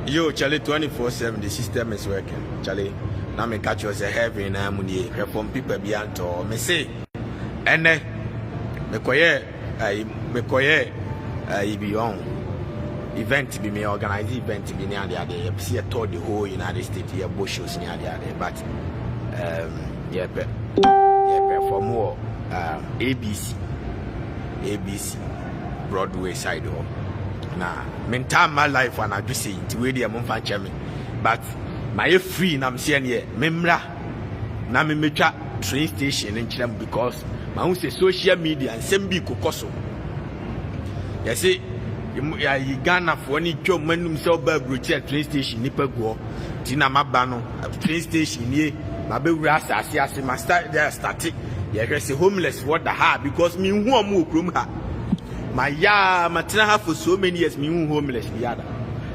Yo, Charlie, 24/7, the system is working. Charlie, now me catch you as a heavy and I'm here from people beyond to me say, and then me koye be on event be me organize event be near the see a tour the whole United States here bush shows near the but yeah for more ABC Broadway side home. Nah, time my life and I do say it way the amount of me. But my free and I'm saying here, memra na me mecha train station in Chile because my own say social media and same be kokoso. You see, you Ghana for any job man himself by train station nipa go. Tina mabano train station here, my baby rasa see my start there started. You say homeless what the ha because me who am room ha. My matena have for so many years, me homeless the other.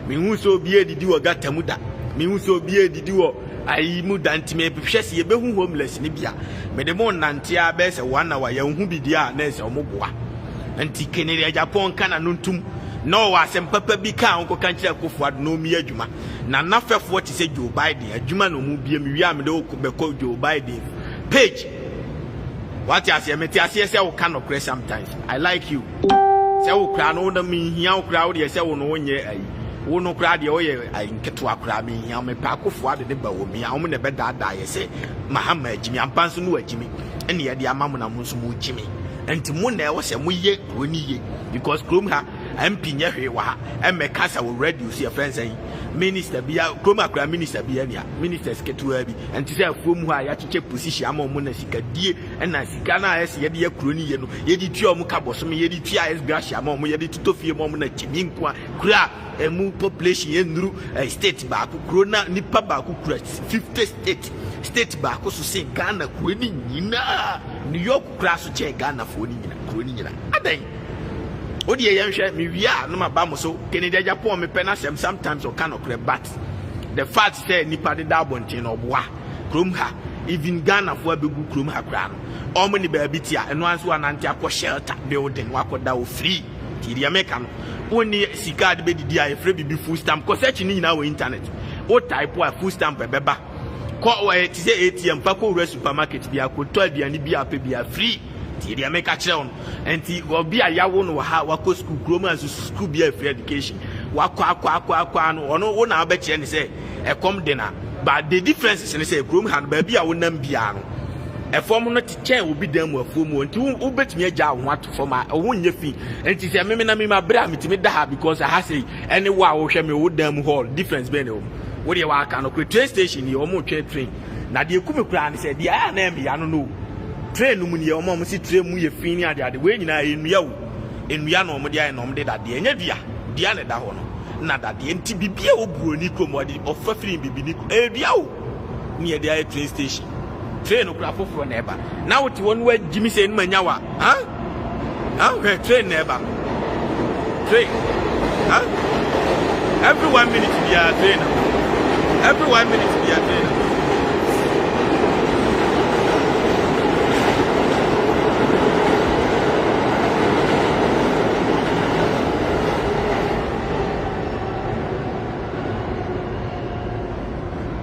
Me who so be a dido got tamuda. Me who so be a dido I moved anti me precious ye be homeless Libya. Me the more nantia best 1 hour young who be dear nurse or mogwa. Anti Kennedy Japan can anuntum. No, I send Papa Bika uncle can't go for no me a juma. Na nafa for what is a Joe Biden, a juma no be a muam do call Joe Biden. Page. What you say, me say I can not cry sometimes. I like you. Say we cry no da me hia crowd ye say we no nye ai wo no crowd ye oye ai nketo akra me hia me pa akofo ade de ba wo me am ne be dada ye say mahama ajimi ampanso no ajimi ene ye de amamu na mo so mo jimi enti mo na e wo say mo ye kroni ye because krom ha MP nye hwe wa ha e me kasa wo radio see friends say minister bia krom akra minister bia nia ministers ketua bi enti say afuom ha ya cheche position ama mo na sikadie na sika na yes ye de kroni ye no ye di tua mo ka boso me ye di tua yes gracia ama mo ye di tutofie mo na chimi nko kura emu population ye nuru state ba ko krona nipa ba ko kura 50 state ba ko so say Ghana kroni nyina New York kura so che Ghana fo ni nyina kroni nyina adan odi ye yanhwe me wia no ma ba mo so Kennedy Japan me pena sometimes o can okre but the fact say nipa de da bontin no boa krom ha even Ghana fo abegu krom ha kra no o mo ni ba bitia eno anso anante akọ shelter building wakoda o free ti di America no oni sika de be didi a free bibi full stamp ko search ni na o internet o type a full stamp beba ko we ti say ATM pa ko supermarket bi akoto aduani bi ape bi free ti di America kire on enti obi a yawo no ha wako school kroma as school be a free education wako akwa no ono wo na abekire ni say e come dinner but the difference is say krom hand ba bi a wonam bia no e form no teacher obi dan mu afuomu enti wo betumi agya wo ato form a wo nya fi enti say me na me ma bra metimi da ha because I ha say any wa wo hwe me wo dan mu hall difference be ne wo de wa aka no train station ni o mo train na de kume kura ni say de aya na me ya no train mu ni o mo si train mu ye fin ni ade we nyina enua wo enua no mo de aye no mo de da de enya dia ne da ho no na da de enti bibia wo buoni krom wo de ofafiri bibi ni edua wo ni ye de aye train station train no kura foforo na eba na wo ti won wa jimi se nma nya wa we train na eba train every 1 minute be a train every 1 minute be a train.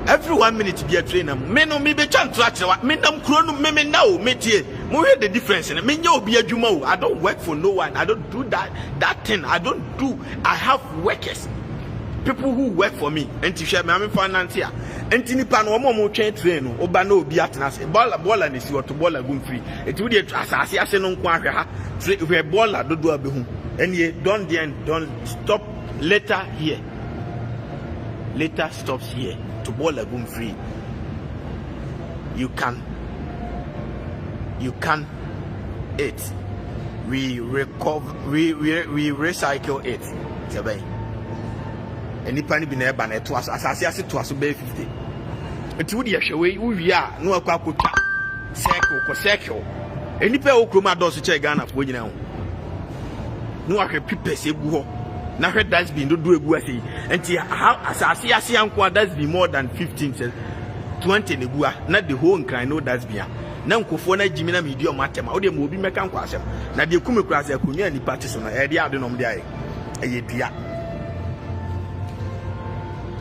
Every 1 minute be a trainer. Me no me be chan to me nam kro no me now me tie. Mo hear the difference in me nya obi adwuma o. I don't work for no one. I don't do that thing. I have workers. People who work for me. Enti hwe me am finance here. Enti nipa no mo train no. Oba na obi atena se. Baller na si wato baller go free. Enti we dey asase ase no nko ahwe ha. We baller dodo abehu. Enie don't stop later here. Later stops here. To ball lagoon free. You can it. We recycle it. Tebe. Any pani be never na to us asase to us be 50. Enti wo de hwewe wo wi a no akwa akotwa circle. Any pe okroma do so che Ghana fo nyina ho. No ahwe pipes egu ho. Na hwe dustbin do egu ase enti asase ase anko dustbin more than 15 20 negua na the whole nkran no dustbin na nkofo na jimi na media o matema o de mo obi meka nko asem na de kume kura ase akonwa ni party so na e de ade nom de aye eye dua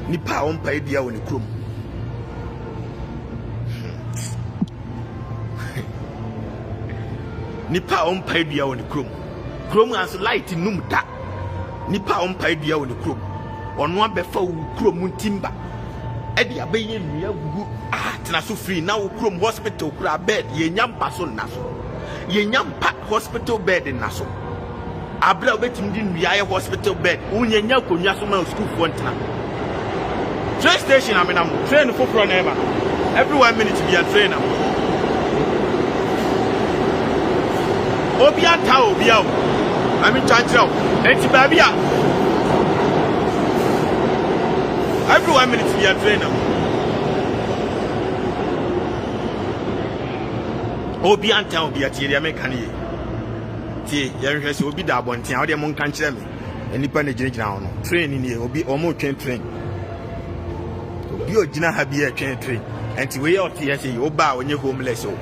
nipa on pa dia woni krom nipa on pa dia woni krom as light num da nipa on pa dia woni krom ono abefa wo krom timba edi abaye nua gugu tena so free na wo krom hospital kura bed ye nyampa so na so ye nyampa hospital bed na so abra obetim di nua ye hospital bed unyanya konwa so ma school for ntena train station amenam train for pro na eba every 1 minute be a trainer obia ta obia o ami chanchira enti babia every 1 minute be a trainer obia ta obia tie dia meka ne tie yɛhwɛ sɛ obi da abɔnten a wode mo nka nkyerɛ me anipa na gyinagyina ho no train ni obi ɔmo twɛn train obi ogyina ha bi twɛn train enti we yɛ ɔte yɛ sɛ oba a onye homeless o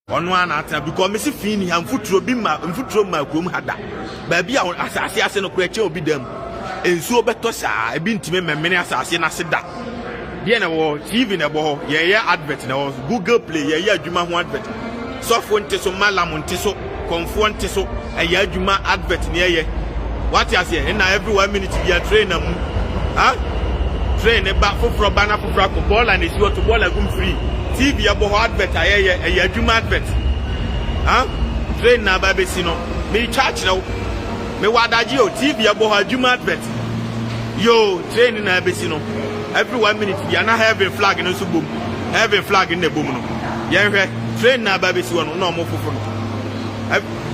ɔno ana ata because me si fi ni ha mfuturo bi ma mfuturo ma krom hada ba bi a asase ase no kora kyɛ obi dam ensuo bɛtɔ saa ebi ntime memene asase na se da deɛ na wɔ TV na bɔ hɔ yɛyɛ advert na wɔ Google Play yɛyɛ adwuma ho advert sofo nte so malam nte so konfo nte so ɛyɛ adwuma advert ne ɛyɛ what you say na every 1 minute be a train am train e ba foforo ba na foforo ko ball and is what to ball agum free TV abo hɔ advert ɛyɛ adwuma advert train na ba be si no me charge na me wadaji o TV abo hɔ adwuma advert yo train na be si no every 1 minute be na heaven flag no so bom heaven flag in the bom no yɛhwɛ train na ba be si wono na omo fofo no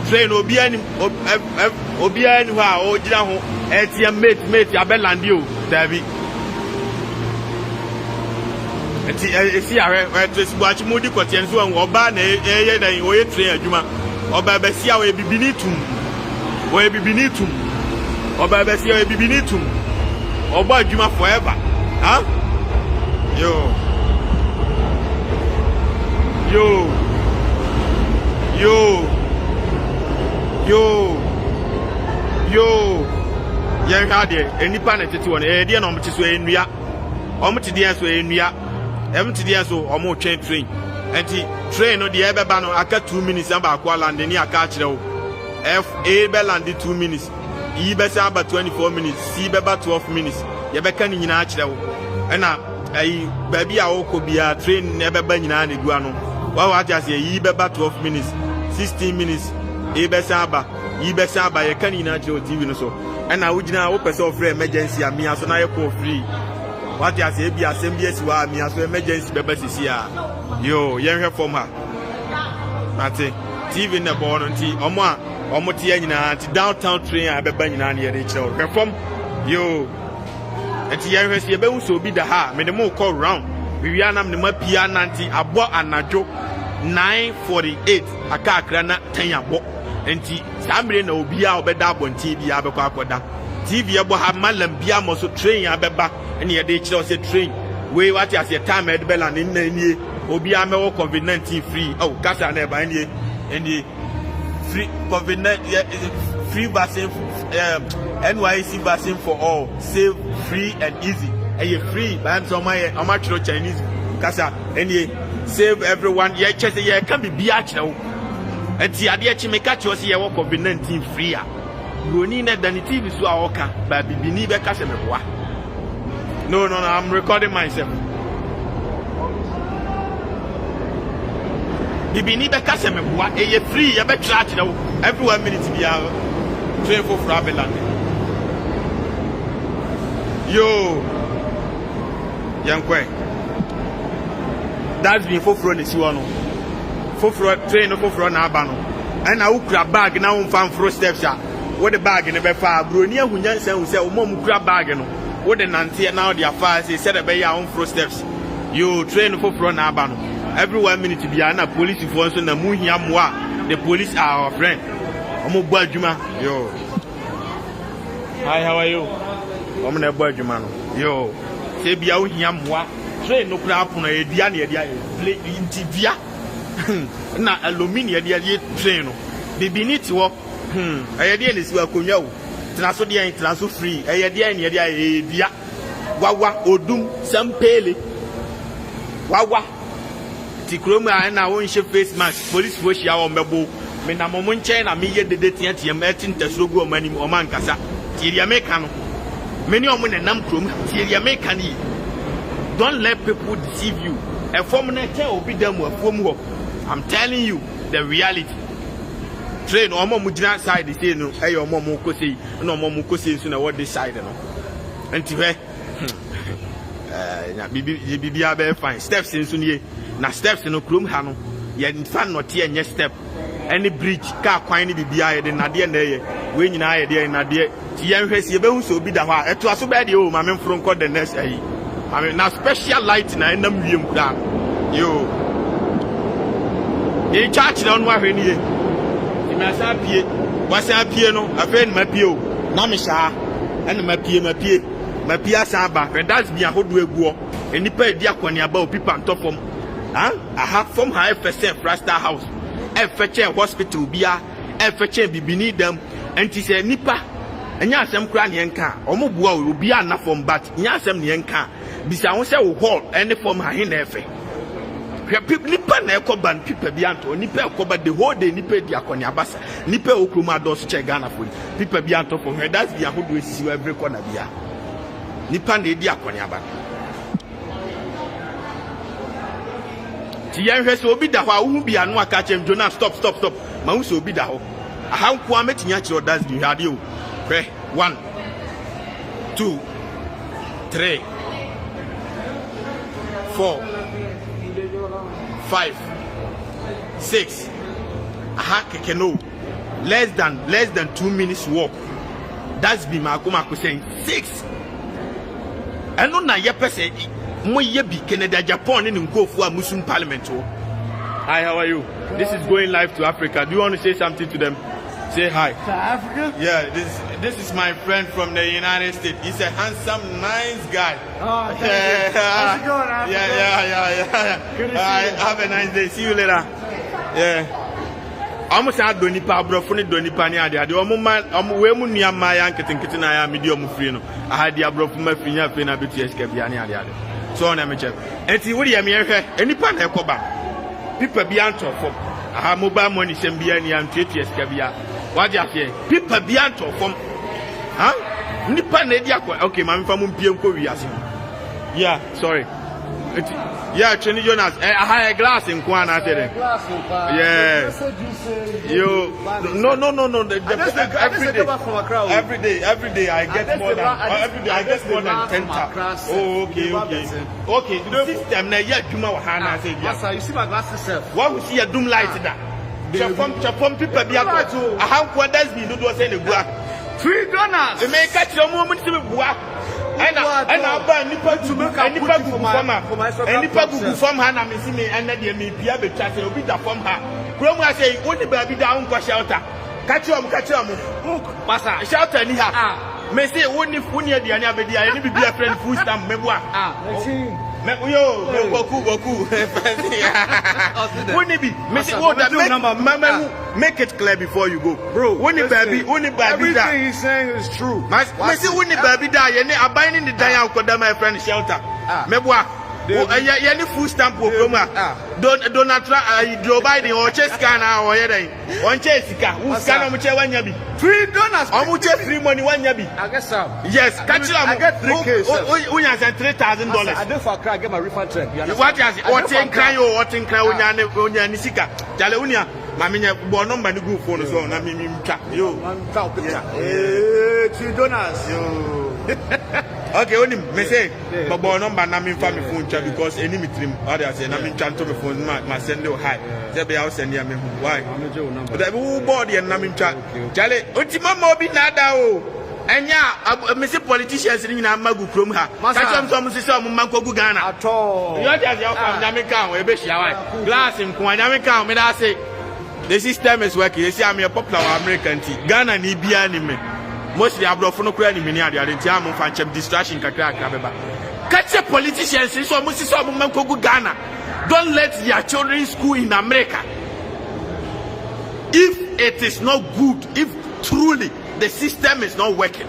train obi ani ho a o gina ho etia mate abelandi o davi enti esi are trace buachi mudi kwete nso an oba na eye dan o ye train adwuma oba ba si a o bibini tum oba ba si a o bibini tum oba adwuma forever yo yen ha de enipa na tete won de na omti so enua omti de so enua emti de so omo twɛn train enti train no de ebeba no aka 2 minutes amba akwa land ni aka kire wo f a be land 2 minutes e be say aba 24 minutes c beba 12 minutes ye be ka ni nyina kire wo na ai ba bi a wo ko bia train na ebeba nyina na gua no wa just e beba 12 minutes 16 minutes e be say aba ye ka ni nyina kire wo TV no so na wugina wo pese of emergency amia so na ye call free what you say bi assembly si wa amia so emergency beba sisi a yo yenhwe form ha ate TV na bo no nti omo te nyina nti downtown train a beba nyina na ye de kire wo form yo enti yenhwe se be wuso bi da ha me de mo call round we wi anam ne mapia nanti abo anajo 9:48 aka akra na 10 abo enti samre na obi a obeda abonti bia abekwa akoda TV ebo ha malam bia mo so train abeba ene ye de kire o se train we what as your time ed bella ni nanie obi a me wo COVID-19 free kasa na eba ene free COVID-19 free vaccine NYC vaccine for all safe free and easy free by some my Chinese kasa ene save everyone ye chese ye can be bia kire enti ade echi meka che o se ye wo COVID-19 free a roni na dan TV so a woka ba bibini be ka se meboa no I'm recording myself bibini be ka se meboa ye free ye be try kire every 1 minute bia train for Frabeland yo yankwe that's been for front is one foforo train no foforo na aba no na ukura bag na won fro steps a wo de bag ne be fa broni ahunya nsan hu se wo mom kura bag no wo de nante na wo de afa se se de be ya won fro steps yo train no foforo na aba no every 1 minute bia na police fo nso na mu hia moa the police are our friend omo bu adwuma yo hi how are you omo na bu adwuma no yo se bia wo hia moa train no kura apono e dia na e dia intibia na aluminium ye train no bibini ti wo ayede ni siwa konwa wo Traso dia traso free. Dia ni dia. Wawa odum sampele. Wawa. Ti kroma na won she face mask. Police wo shia wo mebo. Me na mo nche na me ye dede tia me tintasrogu o mani o man kasa. Ti ria me ka no. Me ni o mo nam krom. Ti ria me ka ni. Don't let people deceive you. A form na tell obi dem wo afom ho. I'm telling you the reality. Train omo mu gina side say no. Eyo omo mu ko sei. Na omo mu ko sei so na what this side no. Enti he na bibi be fine. Steps nso nie. Na steps no krom ha no. Ye nfa no te enye step. Any bridge car kwan ni bibia ye de na de na ye. We nyina ye de na de. Ti ye hwesi ye be hu so obi da ho a. Eto aso be de o ma me mfro nko the next ayi. I mean, now special light na enam wiem kra. Yo. Ye church na onwa hwe ni ye. Ti me asa pie. Wasa pie no, afa ni ma pie o. Na me sha. Ene ma pie. Ma pie asa ba. That's bi ahodo eguo. Enipa edi akwani aba o pipa ntofom. Aha from ha FSF Rasta House. FHM hospital bia, FHM bibini dem. Enti se nipa enya asem kra ne enka. Omo bua o bia na from but nya asem ne enka. Bisa won say wo hall any form ha hin na efe. People nipa na ekoban people bi anto nipa ekoba the whole day nipa di akoni abasa nipa okroma dos che Ghana for people bi anto for here that's bi ahodo esisi every corner bia nipa na edi akoni aba ti yan hwe so obi da ho a wo hu bia no aka chem Jonas stop ma hu so obi da ho aha nko ametinya kiro that's bi hade o hwe 1 2 3 4 5 6 aha keke no less than 2 minutes walk that's be makomako saying 6 eno na ye pese mo ye bi Canada Japan ni nkofu a Muslim parliament ho. Hi, how are you? This is going live to Africa. Do you want to say something to them? Say hi. To Africa? Yeah, this is my friend from the United States. He's a handsome, nice guy. Oh, thank you. How's it going, Africa? Yeah. Good to see you. Have a nice day. See you later. Yeah. Almost had doni pa brofo ni doni pa ni ade omo we mu nua ma ya nketenkete na ya medi omo free no aha dia brofo ma finya fe na betu escape ya ni ade so na me check enti wo dia me hwe enipa na ekoba pipa bi anto fom aha mobile money sem bia ni antuetu escape ya wadi afie pipa bi anto fom ha nipa na edi akwa okay ma me fa mu mpie nko wi ase yeah sorry yeah, Chenny Jonas. I had a glass in Kwana today. Yeah. You. No. Every day I get more than 10 taps. Oh, okay. Okay. The system na yeah, Juma Wahana say yes. You see my glasses, sir. What we see a doom light that. Chapom people be a how that's me do say the gua. $3. They may catch your moment to be gua. And I buy nipa to make a nipa for my nipa from her. I'm missing me and then me Pia be chatting will be the from her. Grandma say, only baby down for shelter. Catch you, Passa, shelter anyhow. May say, only if one year the other baby, I need to be a friend food stamp. Meboa. Yo, Boku. Wouldn't it be? Make it clear before you go, bro. Only baby. Everything he's saying is true. My say, only baby die. I'm buying the die. My friend shelter. Meboa. Any food stamp will come. Don't try. Joe Biden or chess scanner or anything. One chess who scan on one yabi. $3. How much free money one yabi? I guess so. Yes, catch you. I get 3K. We have $3,000. I do for a crack. Get my refund check. What is it? What in cry or what in cry when you're Nisika? Jaleunia. Mamina born on by the group phone so na me yo. $3. Yo. Okay, only me say, but born on by Namin family phone chat because any mitrim others say Namin chat to me phone my send you hi. They be out send you me why? But the whole body and Namin chat. Jale, ultima mobi nada o. Enya, me say politicians in Magu from her. Catch some say some Manko Ghana. At all. You just your Jamaican, we be share. Glass in Jamaican, me that say. The system is working. You see, I'm a popular American tea. Ghana ni bia ni me. Mostly abroad no kura ni me ni ade ade tia mo fan chem distraction kakra beba. Catch politicians so mo si so mo man kogu Ghana. Don't let your children school in America. If it is not good, if truly the system is not working.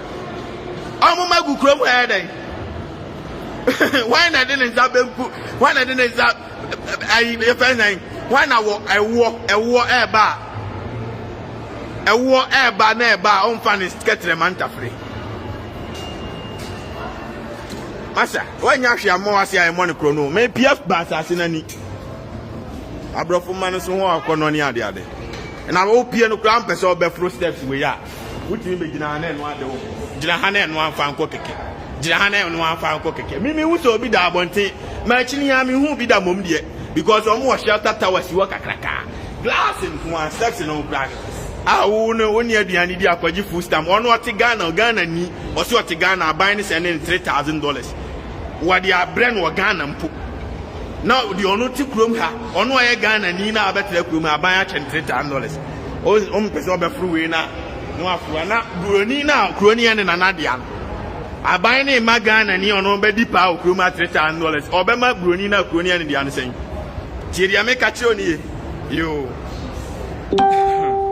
I'm my good chrome head. Why not didn't that? Why not didn't that? Why not I walk a war air bar? A war air bar near bar on fan is getting a manta free. Master, when you actually more as I monochrono, may PF bass as in any. I brought from Manus who are colonia the other. And I hope piano crampers or before steps we are. Which will be Jana and one do. Jana and one found cookie. Jana and one found cookie. Mimi also be that one thing. Matching Yami who be that mum dear. Because almost shelter towers you work a cracker. Glass in one section of black. I won't know when you're the idea for you full stamp. Or what Ghana or Ghana ni or so what Ghana buying sending $3,000. What the brand or Ghana put. Now the only room ha on why Ghana Nina better room buy $3,000. Oh, person be free na no afruana Brunina Cronian and Anadian. I buy name Magana ni on be deep out room at $3,000. Obama Brunina Cronian and the answer. Chiria make a choni you.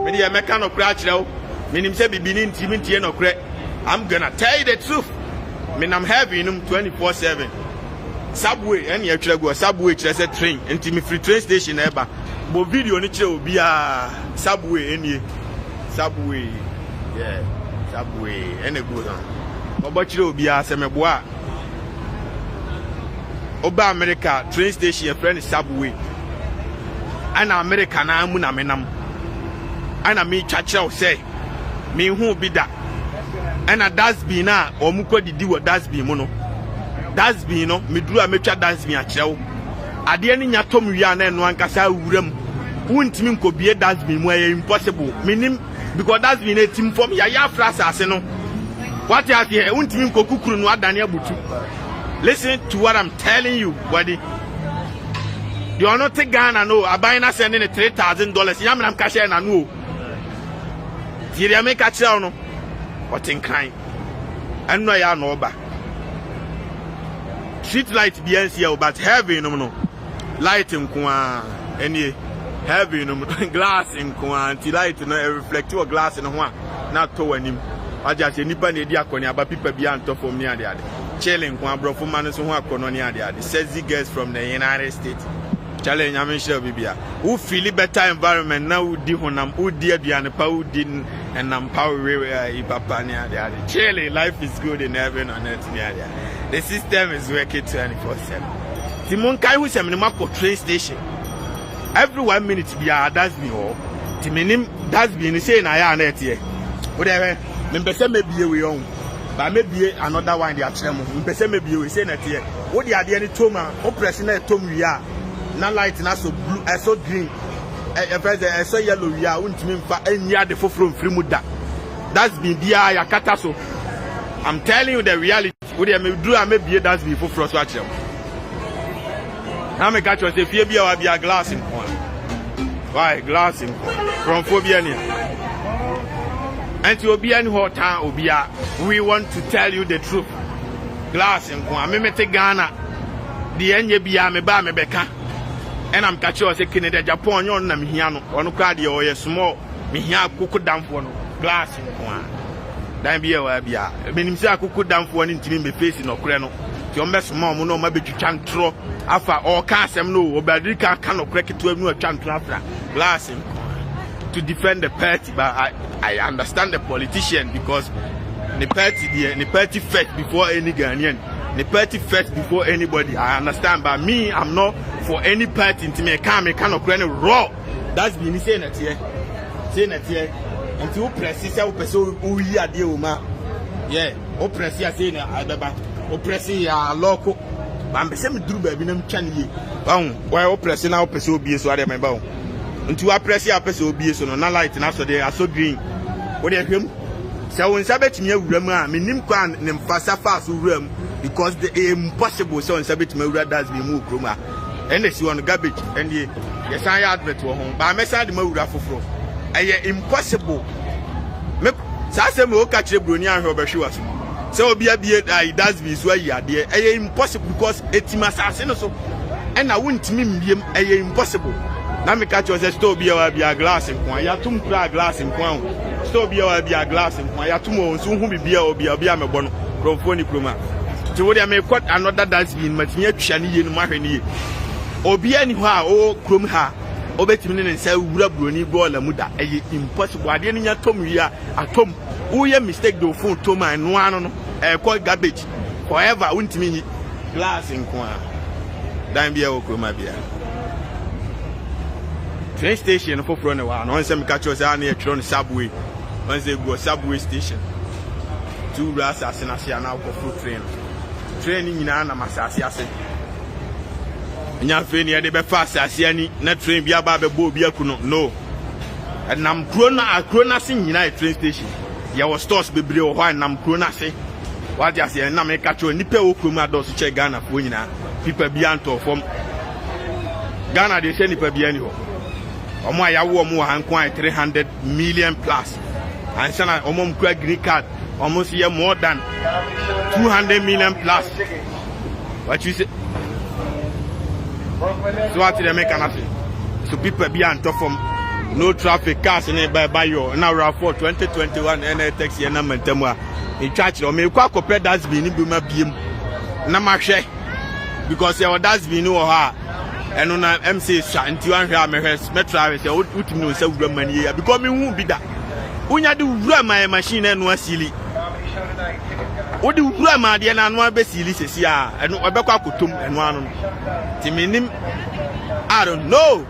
Media mechanic crash now. Meaning say be being timid no crack. I'm gonna tell you the truth. Mean I'm having him 24/7. Subway and you go subway just a train into me free train station ever. But video ni will be a subway any subway. Yeah, subway and it goes on. But you will be a semeboa. Oba America train station a friend is subway. And American amuna menam. And I me chacha say me who be that. And a dasby na or muko di what dasby mono. Dasby no me drew a mecha dasby a chow. At the end, Yatom Rian and one Casa Uram wouldn't mean could be a dasby more impossible. Meaning because that's been a team from Yaya Frasaseno. What you have here won't mean Kokukun what Daniel Butu. Listen to what I'm telling you, buddy. You are not take Ghana, no. I buy not sending a $3,000. Yam cash and I know. Did you make a chow no? What in kind? And no, ya no back. Street light BNC, but heavy no. Light in Kwa, any heavy no glass in Kwa, anti light no reflective glass in one. Not to him. I just any penny diaconia, but people beyond top of near the other. Chilling Kwa bro for manners who are colonia the other. Says the girls from the United States. Challenge, I'm sure Bibia. Who feel better environment now? Who did honam? Who did the who didn't and I'm power papa near the other. Chilling, life is good in heaven and earth near the other. The system is working 24/7. Timon Kai who send me train station. Every 1 minute be a that's me all. Timinim that's been saying I am net here. Whatever, Membesa may be away on. But maybe another one they are tremble. Membesa may be away saying that here. What the idea any toma, or pressing a tom we are. Not light, not so blue, so green. I saw yellow, we are won't mean for any other for from Frimuda. That's been the Yakataso. I'm telling you the reality. Would you do I may be that's before frost watch them? Now me catch us if you be a glass in one. Why glass in from phobia? And to be any hot town Obia, we want to tell you the truth. Glass in one. Me take Ghana. The NJBA me ba me beka. And I'm catching us a Canada Japan on them hiano on crowd or a small me here cook down for glass in one. Then be a bia. Meaning say I could down for one into me facing or creno. Your best mom no maybe you can't throw after all cast them no but you cannot crack it to a new chant after glass to defend the party. But I understand the politician because the party first before any Ghanaian. The party first before anybody. I understand, but me, I'm not for any party into me. I cannot create a raw. That's been saying that here. Saying that here. Until press is our person who hear the Uma. Yeah, or press here saying that or press here local. But I'm the same drew baby name Channy. Why oppressing our person will be so I remember. Until I press your person will be so no light and after they are so green. What do you him? So when Sabbath me, Minim Kwan and fast room. Because the impossible so and sabit me does be move kroma and they see on garbage and the yes I advert to home but I message the mawura foforo impossible me say say me o catch broni an ho be hwe waso say obi abie does be so ya de impossible because etima sase no so and na wontimi mbiem impossible na me catch us store bi a glass nko ya tum kra glass nko say obi a be a glass nko ya tomo nso hu bibia obi a mebo no kromfo ni kroma ti wo dey me cut another dustbin matinya twa ne ye no mahwe ne ye obi ani ho a o krom ha obetimi ne nsa wura broni gola muda eye impossible ade ne nya tom wi a atom wo ye mistake do phone tom anu anu no call garbage forever untimi glass nko a dan bia wo kroma bia train station for front wa no say me catch us na e tro no subway when say go subway station two ras asena na go for train nyina na masase ase nya fe ne de be fa asase ani na train bia ba be bo bia kuno no nam kro na se nyina train station ya was stores bebre o ho nam kro na se wa dia se na me catch oni pe okrom ados che Ghana fo nyina people bia anto from Ghana de se ni pe bia ni ho omo ayawo omo hanko 300 million plus and sana omo mkura green card almost here more than 200 million plus. What you say? So what they make an so people be on top from no traffic cars in by you now round for 2021 and taxi andamentemwa in church or me kwa compare that's been in bima bim na ma hwe because your that's been no ha and on MC shanti wan hwe amehwe metro say utimi no say wura mani ya because me hu bi da unya de wura my machine no asili odi wura ma de na anu abesili sesi a eno obekwa akotom eno anu timinim I don't know.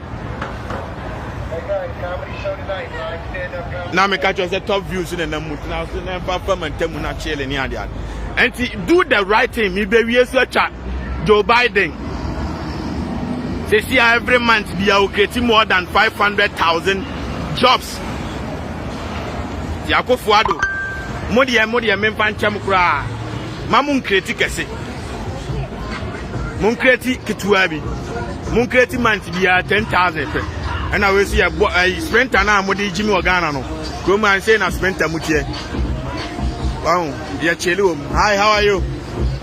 Now me catch us the top views in the mood now so na performance temu na chele ni ade and do the right thing me be we so cha Joe Biden say see every month be creating more than 500,000 jobs Yakofo ado modi me mfa ncham kura mamun create kese mun create kituwa bi mun create month be 10,000 and I will see a sprinter na modi Jimmy Ogana no come and say na sprinter mutie wow yeah chelu hi how are you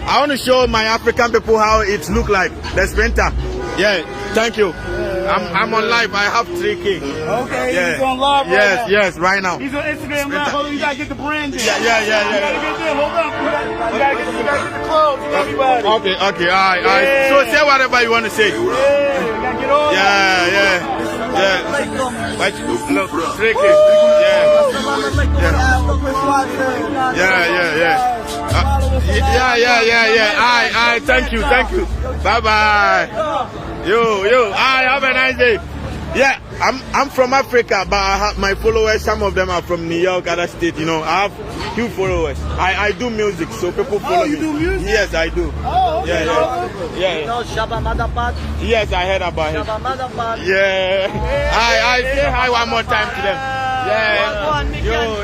I want to show my African people how it look like the sprinter yeah thank you I'm on live I have 3K Okay, yeah. He's on live right now. Yes right now He's on Instagram now. Hold on, you gotta get the brand in. Yeah. You gotta get them. Hold on. You gotta get the clothes. Everybody. Okay all right so say whatever you want to say Yeah, we gotta get all yeah But look 3K yeah I thank you bye yo I have a nice day. Yeah, I'm from Africa, but I have my followers. Some of them are from New York, other state. You know, I have few followers. I do music, so people follow me. You do music? Yes, I do. Oh, okay. Yeah. You know Shabba Motherpad? Yes, I heard about him. Shabba Motherpad? Yeah. I say hi one more time to them. Yeah. Yo.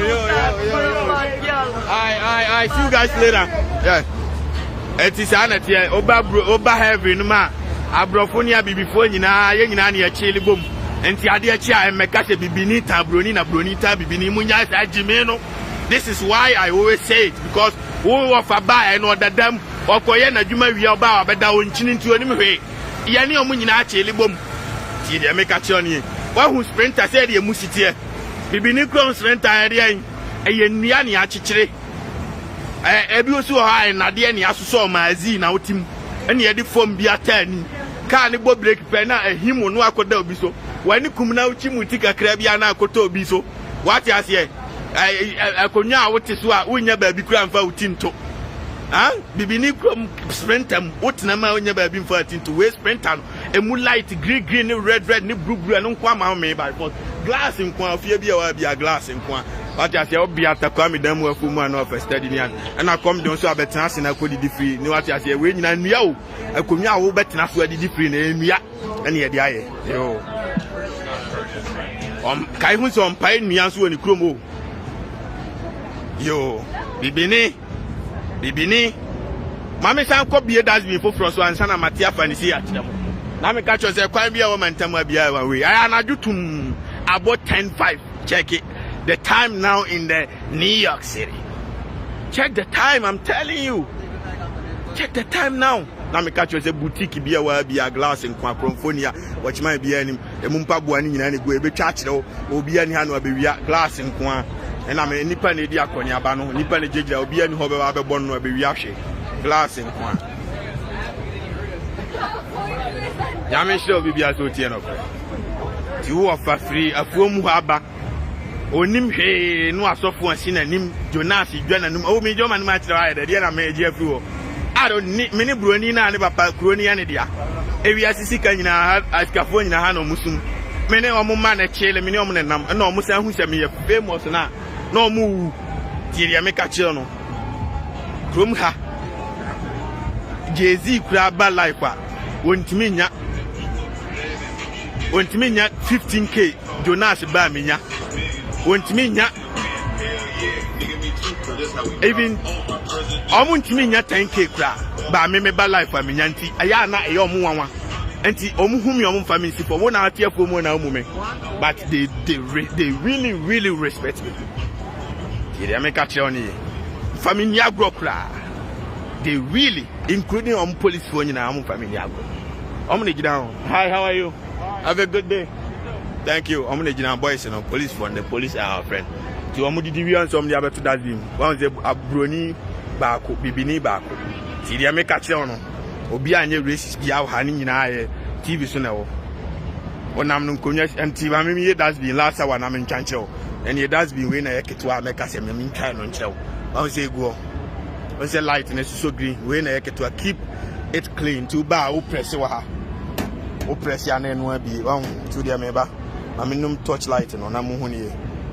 I see you guys later. Yeah. It is an here. Oba heaven ma. Abrofonia bibifo nyina ye nyina na ye chele bom. Enti ade achi a emeka se bibini ta broni na broni ta bibini munya sa jime no. This is why I always say it because who of a buy no dadam okoye na dwuma wi oba obeda onchini nti onim hwe. Ye ne omu nyina chele bom. Ti de emeka chi oni. Wa hu sprinter say de musitie. Bibini krom sprinter ade eye nia ne achichire. Ebi osu ha na de ne asoso maazi na otim. Ene ye de form bi atani. Car ni bo break pe na ehimo no akoda obi so wani kum na uchi muti kakra bia na akota obi so what as here akonya a wote so a unya ba bi kura mfa utinto bibini krom sprinter wotena ma unya ba bi mfa utinto we sprinter no emu light green red ni blue no kwa ma me by force glass nkwa afia bia wa bia glass nkwa what as here obi atakwa me dan mu afu mu na first study ni and I come down so abetena ase na kodi di free ni what as here we nyina nua o akonya a wo betena so adi free na nua ene ye de aye yo kai hu so mpai nua so ni krom o yo bibini mama san ko bie das bi foforo so ansa na matia fanisi ya kidam na me catch say kwan bia wo mantam bia wa we I anajutum about 10:05 check it the time now in the New York City. Check the time, I'm telling you. Check the time now. Now me catch you say boutique bia wa bia glass in Kwamfonia. Watch my bia nim. E mumpa boani nyina ne go e be church do. Obi ani ha no abewia glass in Kwa. and I'm a nipa ne dia konya ba no nipa ne jejira obi ani ho be ba be bon no be wi ahwe glass nko ya me show bibia so tie no ti wo fa free afuom ho aba onim hwe no asofo ansi na nim Jonas dwana num o me joma num akira aye de na me je afi wo aro ni me ne broni na ne papa kroni ya ne dia ewi asisi ka nyina ha askafo nyina ha no musum me ne omo ma na chele me ne omo ne nam na omo san hu se me ye famous na omo ti ya me ka chiro no krom ha Jay-Z kura ba life a wontimi nya 15k Jonas ba me nya wontimi nya even omuntimi nya 10k kura ba me ba life a me nya nti aya na e omo wanwa nti omo humi omo family si for wona atiafo mo na omo me but they really respect me. They make a channel family agro kura. They really, including police phone in our family agro. I'm gonna get down. Hi, how are you? Have a good day. Thank you. I'm gonna get down, boys. Police phone. The police are our friend. So I'm gonna give you some the other to that beam. One the Brony Bako, Bibini Bako. See, they make a channel. Obi anye racist. Be our honey in our TV soon. When I'm not curious, and TV, I mean, that's been last hour. I'm in Chancho. And it has been when I get to our make us a mean kind on show. I say go. I say light and it's so green. When I get to keep it clean to bar who press your press your name will be on to the member. I mean, touch light and on a moon.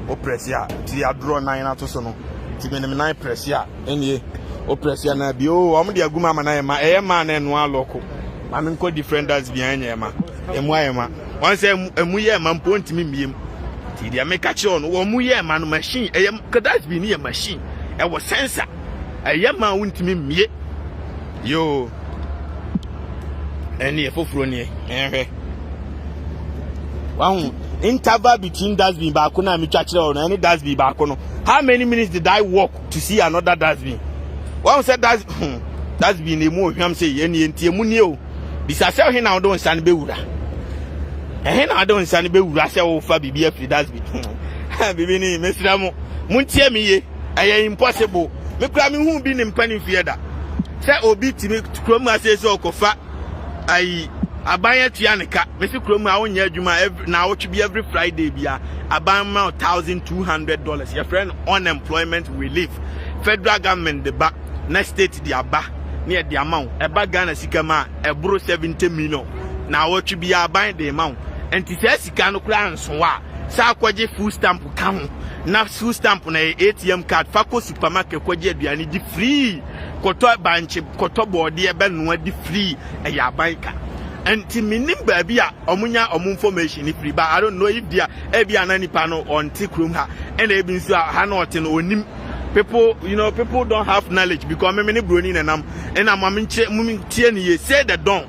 O press ya. See, I draw 9 out of sono. See, when I'm 9 press ya. And ye, O press ya na be. Oh, I'm the Aguma man, my man and one local. I'm in quite different as behind Emma. And why am I? Once a muye man point me. They make a chon, or muye man machine, could that be near machine? I was sensor. A young man wouldn't mean me. Yo, and near Fofroni, eh? Wow, interval between Dasby Bakuna and Michael and any Dasby Bakono. How many minutes did I walk to see another Dasby? One said that's been a more him say any Tiamunio. This I sell him now don't stand Beura. And I don't send be Russell for BBF does be. Bibini, Mr. Ramo, Muntia me, I am impossible. Me cramming who been in penny theatre. Say, Obi to me, Chroma says, so cofa. I buy a Tianica, Mr. Chroma on your Juma every now to be every Friday. Be a buy $1,200. Your friend unemployment relief. Federal government the back, next state the Abba, near the amount, a bagana sikama, a bro 70 million. Now what you be a buying the amount. And it says you can't cry so what? Sakwaje food stamp come. Now food stamp on a ATM card. Fako supermarket kwaje be any free. Koto banche koto body ben di free a ya banka. And Timinim baby omunya information if free. But I don't know if they are every anani panel on tick room ha and they been so hanotin onim. People, you know, people don't have knowledge because many brony and I'm say the don't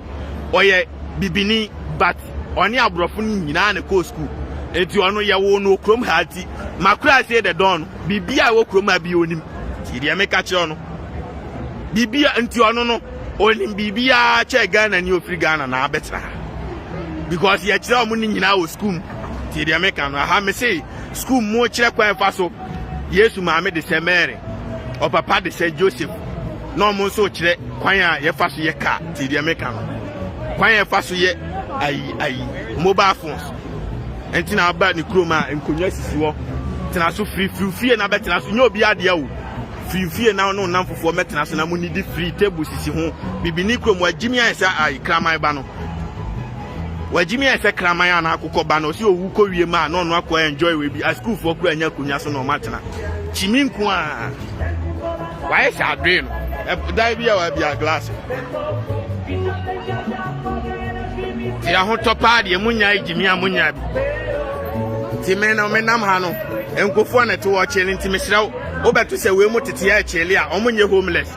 or yeah bibini but oni abrofo nyina na ko school enti ono ye wo no krom hati makura say the don bibia wo krom abi onim ti de make kire ono bibia enti ono no onim bibia che Ghana ni ofri Ghana na abetra because ye kire omo ni nyina wo school ti de make no ha me say school mo kire kwan fa so Yesu maame de se Mary o papa de se Joseph no mo so kire kwan a ye fa so ye ka ti de make no kwan ye fa so ye ai mobile phones entina aba ni kroma enkonya sisi wo tena so free na betina so nyo obi ade awo free na no nam fofo metena so na mo need free table sisi ho bibi ni krom wagimi ansa ai kraman ba no wagimi ansa kraman ana akokọ ba no si owu ko wie ma no no akọ enjoy we bi a school for kura nya konya so no matena chiminko a why sha adre no dai bia wa bia glass ya ho topa de munya ijimi amunya bi ti me na me nam ha no enkofo na te wo chele nti me hrew obeto se we mu tete ya chele a omunye homeless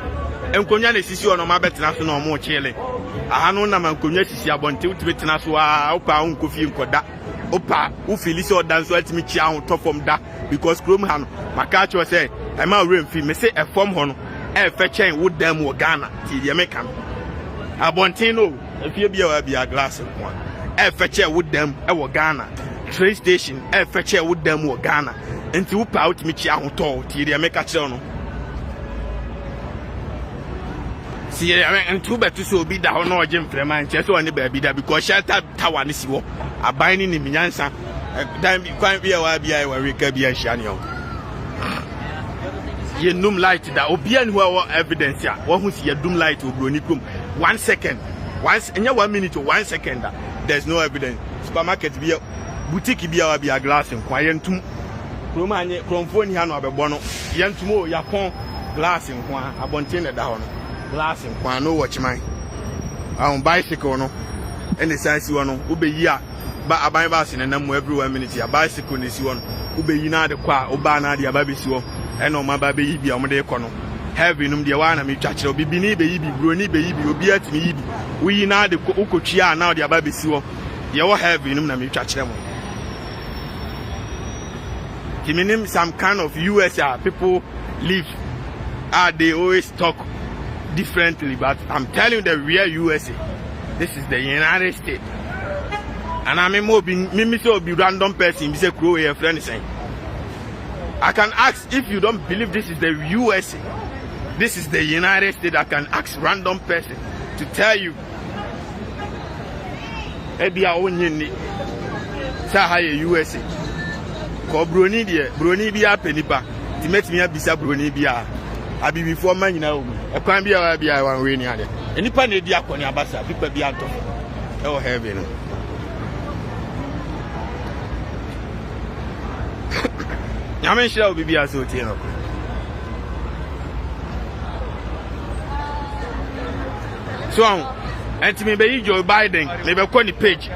enkonya na sisi ono ma betena so na omo chele aha no na mankonya sisi abonte utime tena so a opa onkofi nkoda opa u filisi odan so atimi chia ho topom da because chrome ha no maka cho say I ma remfi me say e form ho no e fe chen wo dam wo Ghana ti de me kan abonte no efie bia wa bia glass nko e feche wo dam e wo Ghana train station e feche wo dam wo Ghana enti wo pa out mi chia hoto ti de make kire no si enti wo betu so obi da ho na oje mfrema nche so oni ba bi da because shelter tower ni si wo aban ni ni minyansa dan bi kwan bi wa bia wa reka bia hia ne ho ye num light da obi an who evidence ya wo hu si ye dum light obroni krom 1 second once enya 1 minute to 1 second there's no evidence supermarket bia boutique bia wa bia glass nkwa ye ntum krom anye kromfo ni ha no abebo no ye ntum o ya pon glass nkwa abonte ne da ho no glass nkwa no watchman bicycle no and the size wo no obeyi a ba aban ba se na mu every 1 minute ya bicycle ne si wo no obeyi na de kwa oba na de aba be si wo eno ma ba be yi bia omde ko no heavy num de wa na me twa kire obi ni be yi bi broni be yi bi obi atimi yi bi uyi na de ukotwia na de aba be si wo ye wo heavy num na me twa kire mo kiminim some kind of USA people live they always talk differently, but I'm telling you the real USA. This is the United States. And I'm a be random person. Say crow your friend saying. I can ask if you don't believe this is the USA. This is the United States. I can ask random person to tell you. Ebi a onye sa ha USA. Ko broni die, broni bi a penipa. Ti metimi abisa broni bi a abi before man nyina o. E kwan bi a wan we ni ade. Enipa na edi akoni abasa, pipa bi anto. E o heaven no. Nyame hira obi bi aso tie no. So entimi be yi Joe Biden, me be ko ni page.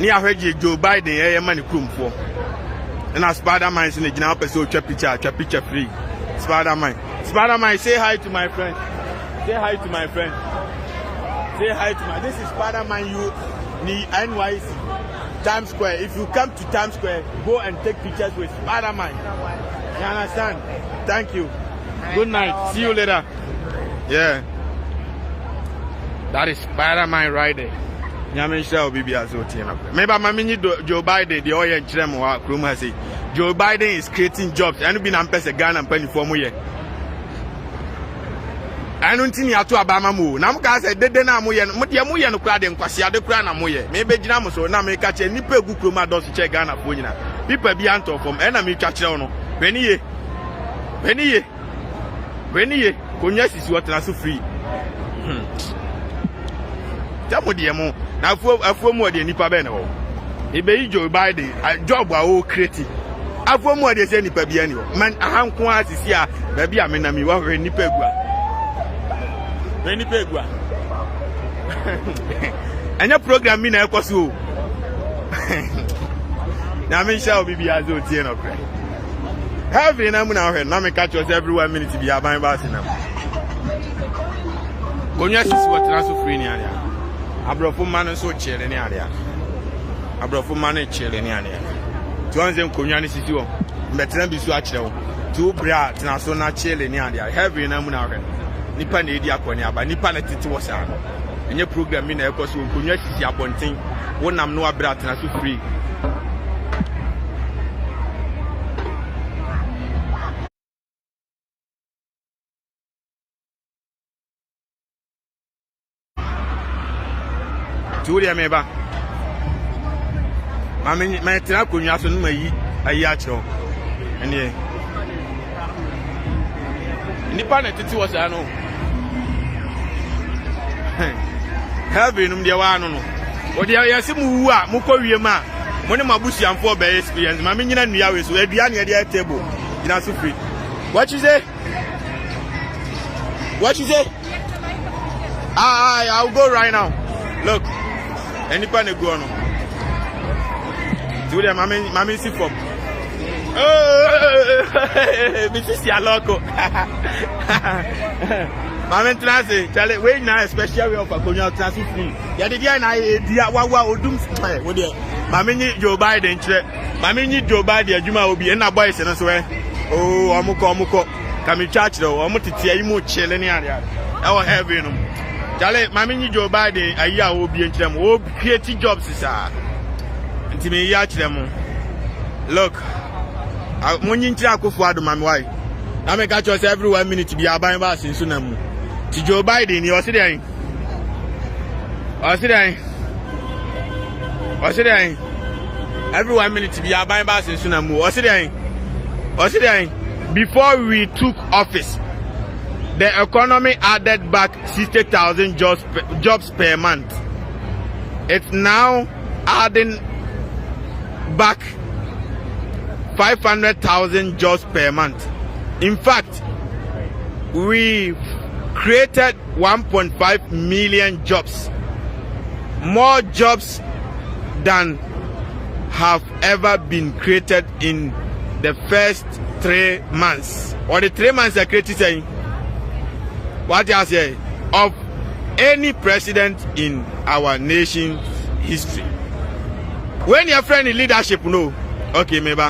Ni ahweje Joe Biden e ma ni kromfo. Na Spider-Man is in the general person picture free. Spider-Man, say hi to my friend. Say hi to my friend. Say hi to my. This is Spider-Man. You need NYC Times Square. If you come to Times Square, go and take pictures with Spider-Man. You understand? Thank you. Good night. See you later. Yeah. That is Spider-Man right there. Nyame shall be azote na. Maybe mamini Joe Biden the oil nkyerem wa krom ha say Joe Biden is creating jobs. Anu bi na mpese Ghana mpanifo mo ye. Anu ntini ato abama mo. Na mka say dede na mo ye. Mo ye no kra de nkwase ade kra na mo ye. Me be gina mo so na me ka che nipa egu krom adoso che Ghana fo nyina. Pipa bi anto from e na me twa kire no. Beniye. Konya sisi wotena so free. Tamo de mo na afuo mu de nipa be na wo ebe yi Joe Biden job a o create afuo mu de se nipa bia ni wo man ahanko asisi a ba bia me na mi wa hwe nipa egua anya program mi na ekoso na me sha obi bia zo tie no kre heavy na mu na hwe na me catch us every 1 minute bia ban ba se na konya sisi wotena so free ni area abrofo man so chele ni area abrofo man chele ni area tuanze nkonwa ni sisi wo mbetena bisu a kire wo tu bra tena so na chele ni area heavy na mu na hwe nipa na edi akoni aba nipa na titi wo sa no enye program mi na ekoso nkonwa sisi abonten wonam no abra tena so free Turia meba. Mami ma tira konwa so no mayi ayi a kire. Ene. Nipa na titi wo sa no. Heaven num de wa no no. O de yesi mu wu a mu ko wie ma. Mo ne mabusiamfo be experience. Mami nyina nua we so adua ne de table. Ina so free. What you say? I'll go right now. Look. Enipa ne go no. Turia mami si from. Mrs. Yaloko. Mami transe, tell we na special way of akonya transe free. Ya de dia na dia wawa odum wo de. Mami ni Joe Biden kire. Mami ni Joe Biden adwuma obi na boys no so oh omuko kami church do omo tete ayi mu chele ne area. E wo heavy no. Jale mami ni Joe Biden ayi a obi enkyerem o create jobs sir. Ntimi ya kyerem. Look, Munyinchira Akufo-Addo mami why? I make catch us every 1 minute to be buying bass in Sunamu. To Joe Biden, you are sitting. Every 1 minute to be buying bass in Sunamu. Before we took office, the economy added back 60,000 jobs per month. It's now adding back 500,000 jobs per month. In fact, we created 1.5 million jobs, more jobs than have ever been created in the first 3 months. Or the 3 months I created saying, what I say, of any president in our nation's history. When your friend in leadership, no, okay, maybe.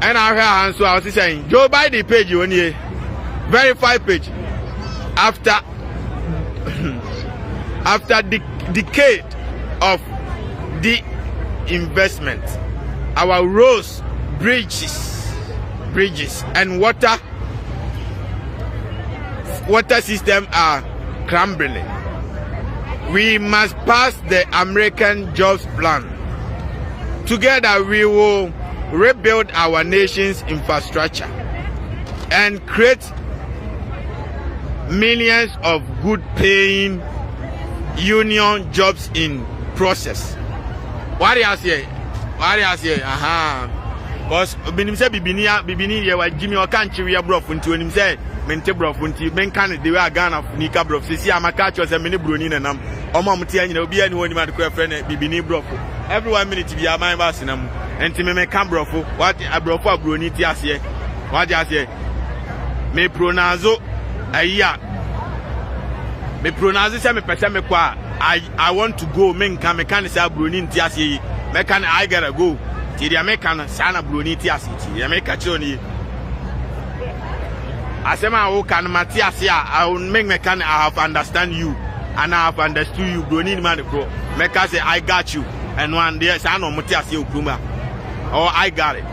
And I heard so I was saying, Joe Biden page you only verified page after the decade of the investment, our roads, bridges and water system are crumbling. We must pass the American Jobs Plan. Together we will rebuild our nation's infrastructure and create millions of good paying union jobs in process. What do you say? Because binim say bibini ye wa Jimmy o kan chiwe brof nti onim say mente brof nti men kan de we Ghana nika brof sisi amaka cho say meni broni nanam omo mte anyina obi ani woni ma de ko friend bibini brof every 1 minute bi aman ba sinam enti me kan brof what brof abroni ti ase what you say me pronounce aya me pronounce say me pese me kwa I want to go men kan say abroni ti ase me kan I gotta go. The American sana bruni tiasiti. The American choni. Asema o kan matiasia. I will make me can I have understand you and I have understood you. Bruni man bro. Meka say I got you. And one day sana matiasia ukuma. Oh I got it.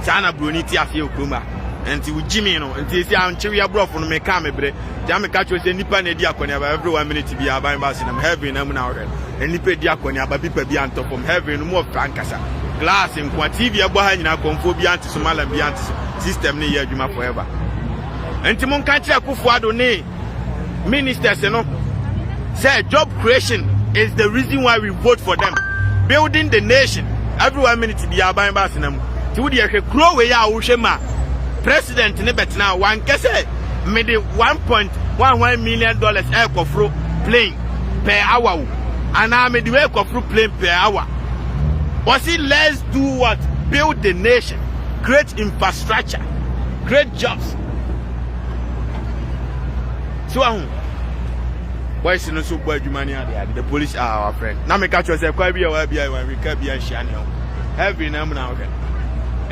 Sana bruni tiasia ukuma. And ti Jimmy no. And ti say am chiwi bro for me ka me bre. Jam meka cho say nipa na di akonia ba every 1 minute bi aban ba sinam heaven na mu na ore. And nipa di akonia ba bipa bi antop from heaven mo frankasa. Glass in TV aboha nyina konfo bi anti so malam bi anti system ne ye adwuma forever. Enti mon kan kire Akufo-Addo ne ministers no say job creation is the reason why we vote for them. Building the nation. Every 1 minute bi aban ba senam. Ti wodi ehwe kro we ya wo hwe ma president ne betna wan kese me de 1.11 million dollars air kofro plane per hour. Ana me de air kofro plane per hour. But see, let's do what? Build the nation, create infrastructure, create jobs. So, why is it so bad? The police are our friend. Now, me catch yourself. Quite be aware, when we can't be a channel. Every name now,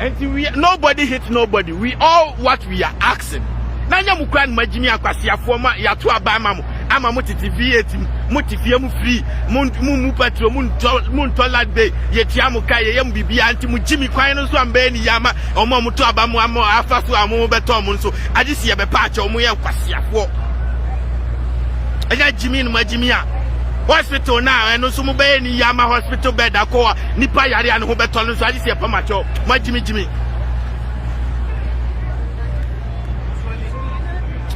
and nobody hits nobody. We all what we are asking. Now, you can't imagine me. I former ya to a bamamu. Ama motivate motivate mu free mu patro mu toilet bay ye tiamu kai ye mbibia anti mu Jimmy kwan no so amba ni yama omo mu to abamu amo afa so amu beto mu so agisi ye be patch omo ye kwasiafo anya Jimmy no Jimmy a hospital na eno so mu be ni yama hospital bed akwa nipa yare an ho beto no so agisi ye pamacho ma Jimmy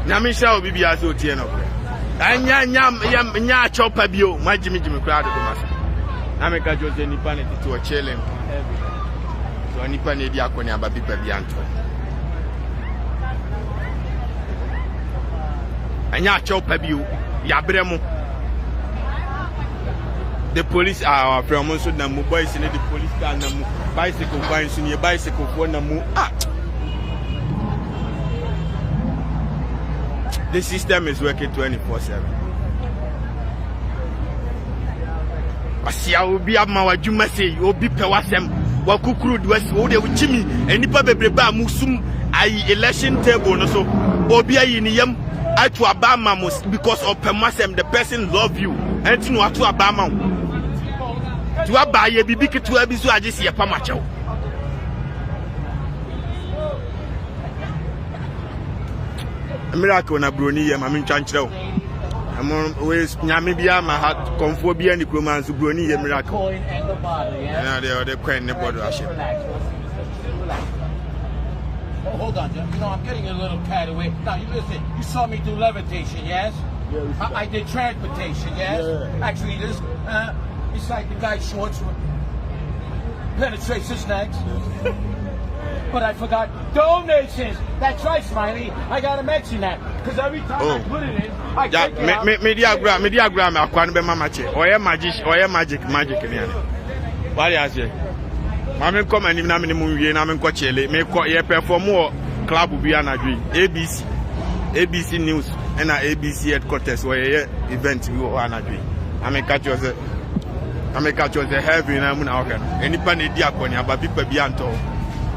na me sha obi bia so tie no nya chopa bio ma Jimmy crowd do masa na me ka Jose nipa ne to chele so nipa ne di akoni ababi pa bi anto anya chopa bio ya bremu the police are our friend so na mu boys in the police car na mu bicycle boys so ne bicycle for na mu the system is working 24/7. Asia obi ama wadwuma sei obi pe wasem wakukuru de wasi wo de Jimmy enipa bebreba musum ayi election table no so obi ayi ni yam atu abama mus because of pemasem the person love you enti no atu abama tu abaye bibi ketu abi so agese ye pamachew miracle na broni ye ma me ntwa nkyerɛ wo we nyame bia ma ha komfo bia ni kroma nso broni ye miracle na de kwen ne bodo ahye. Oh, hold on, Jim. You know, I'm getting a little carried away. Now, you listen. You saw me do levitation, yes? I did transportation, yes? Yeah. Actually, this, it's like the guy's shorts penetrates his neck. But I forgot donations. That's right, Smiley. I gotta mention that because every time I put it in, I take it out. Me diagram akwa no be mama che. Oye magic ni. What you say? Mama come and na me mu wie na me nko chele. Me ko ye perform wo club bi anadwi. ABC News and ABC headquarters where ye event bi wo anadwi. I catch you the heavy na mu na oka. Enipa na di akoni ababi pa bi anto.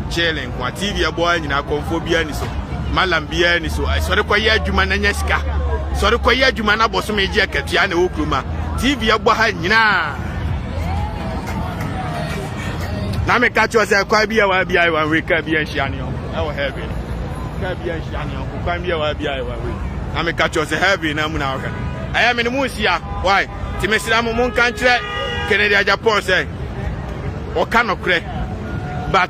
Chilling kwa TV ya boy nyina konfo bia ni so malam bia ni so sori kwa ya adwuma na nya sika sori kwa ya adwuma na boso meji akatua na okruma TV ya bo ha nyina na me ka cho se kwa bia wa bia wa we ka bia hia ni o e wo heavy ka bia hia ni o kwa bia wa bia wa we na me ka cho se heavy na mu na oka aya me ni mu sia why ti me sira mu kan kire Kennedy Japan say o ka no kure but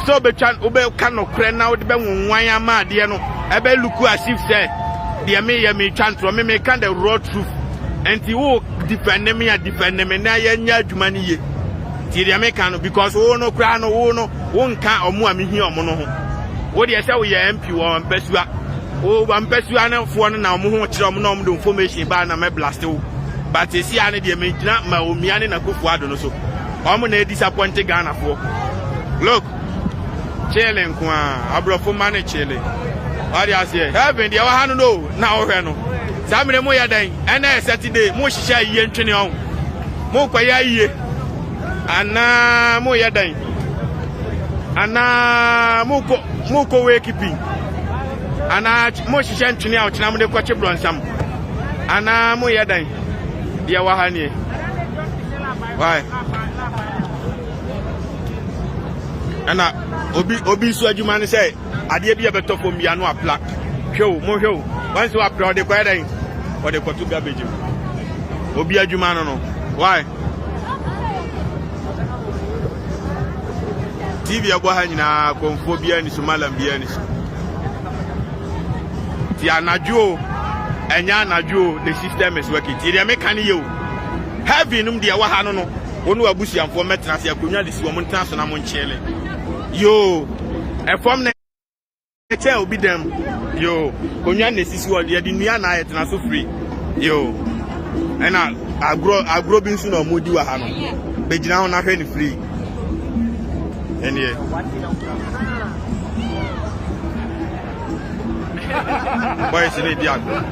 so be chan ube kano kre na ode be nwan ama de no e be luku as if say de me chantro me can the raw truth enti wo defend me na ya nya adwuma ne ye ti de me kan because wo no kra no wo nka omo amhi omo no ho wo de say wo ye MP wo mpesua na fo no na omo ho kire omo na omo do information ba na me blast wo but esi ane de me gina ma omia ne na kofu ado no so omo na disappoint Ghana fo look chilling kwa abrofo mane chilling what you say heaven dia wa hanu no na ohwe no samire mo ya dan ena Saturday mo hihia yiye ntwene on mo kwaya yiye ana mo ya dan ana mo ko we keeping ana mo hihia ntwene on tena mo de kwache bronsam ana mo ya dan dia wa hanie why ana obi so adwuma ne say ade bia beto fom bia no apla hwew once you apla de kwa dan o de kwato garbage obi adwuma no why TV abo ha nyina konfo bia ni so malam bia ni so ti anajo enya anajo the system is working ti de me kan ye o heavy num de wa ha no onu abusiamfo metena se akonya de si wo montan so na mo nchele yo e form na che obi dem yo konya na sisi wo de nua na ayetena so free yo ena agro bi nso na omodi wa ha no begina ho na hwe ni free enie boys ni di agro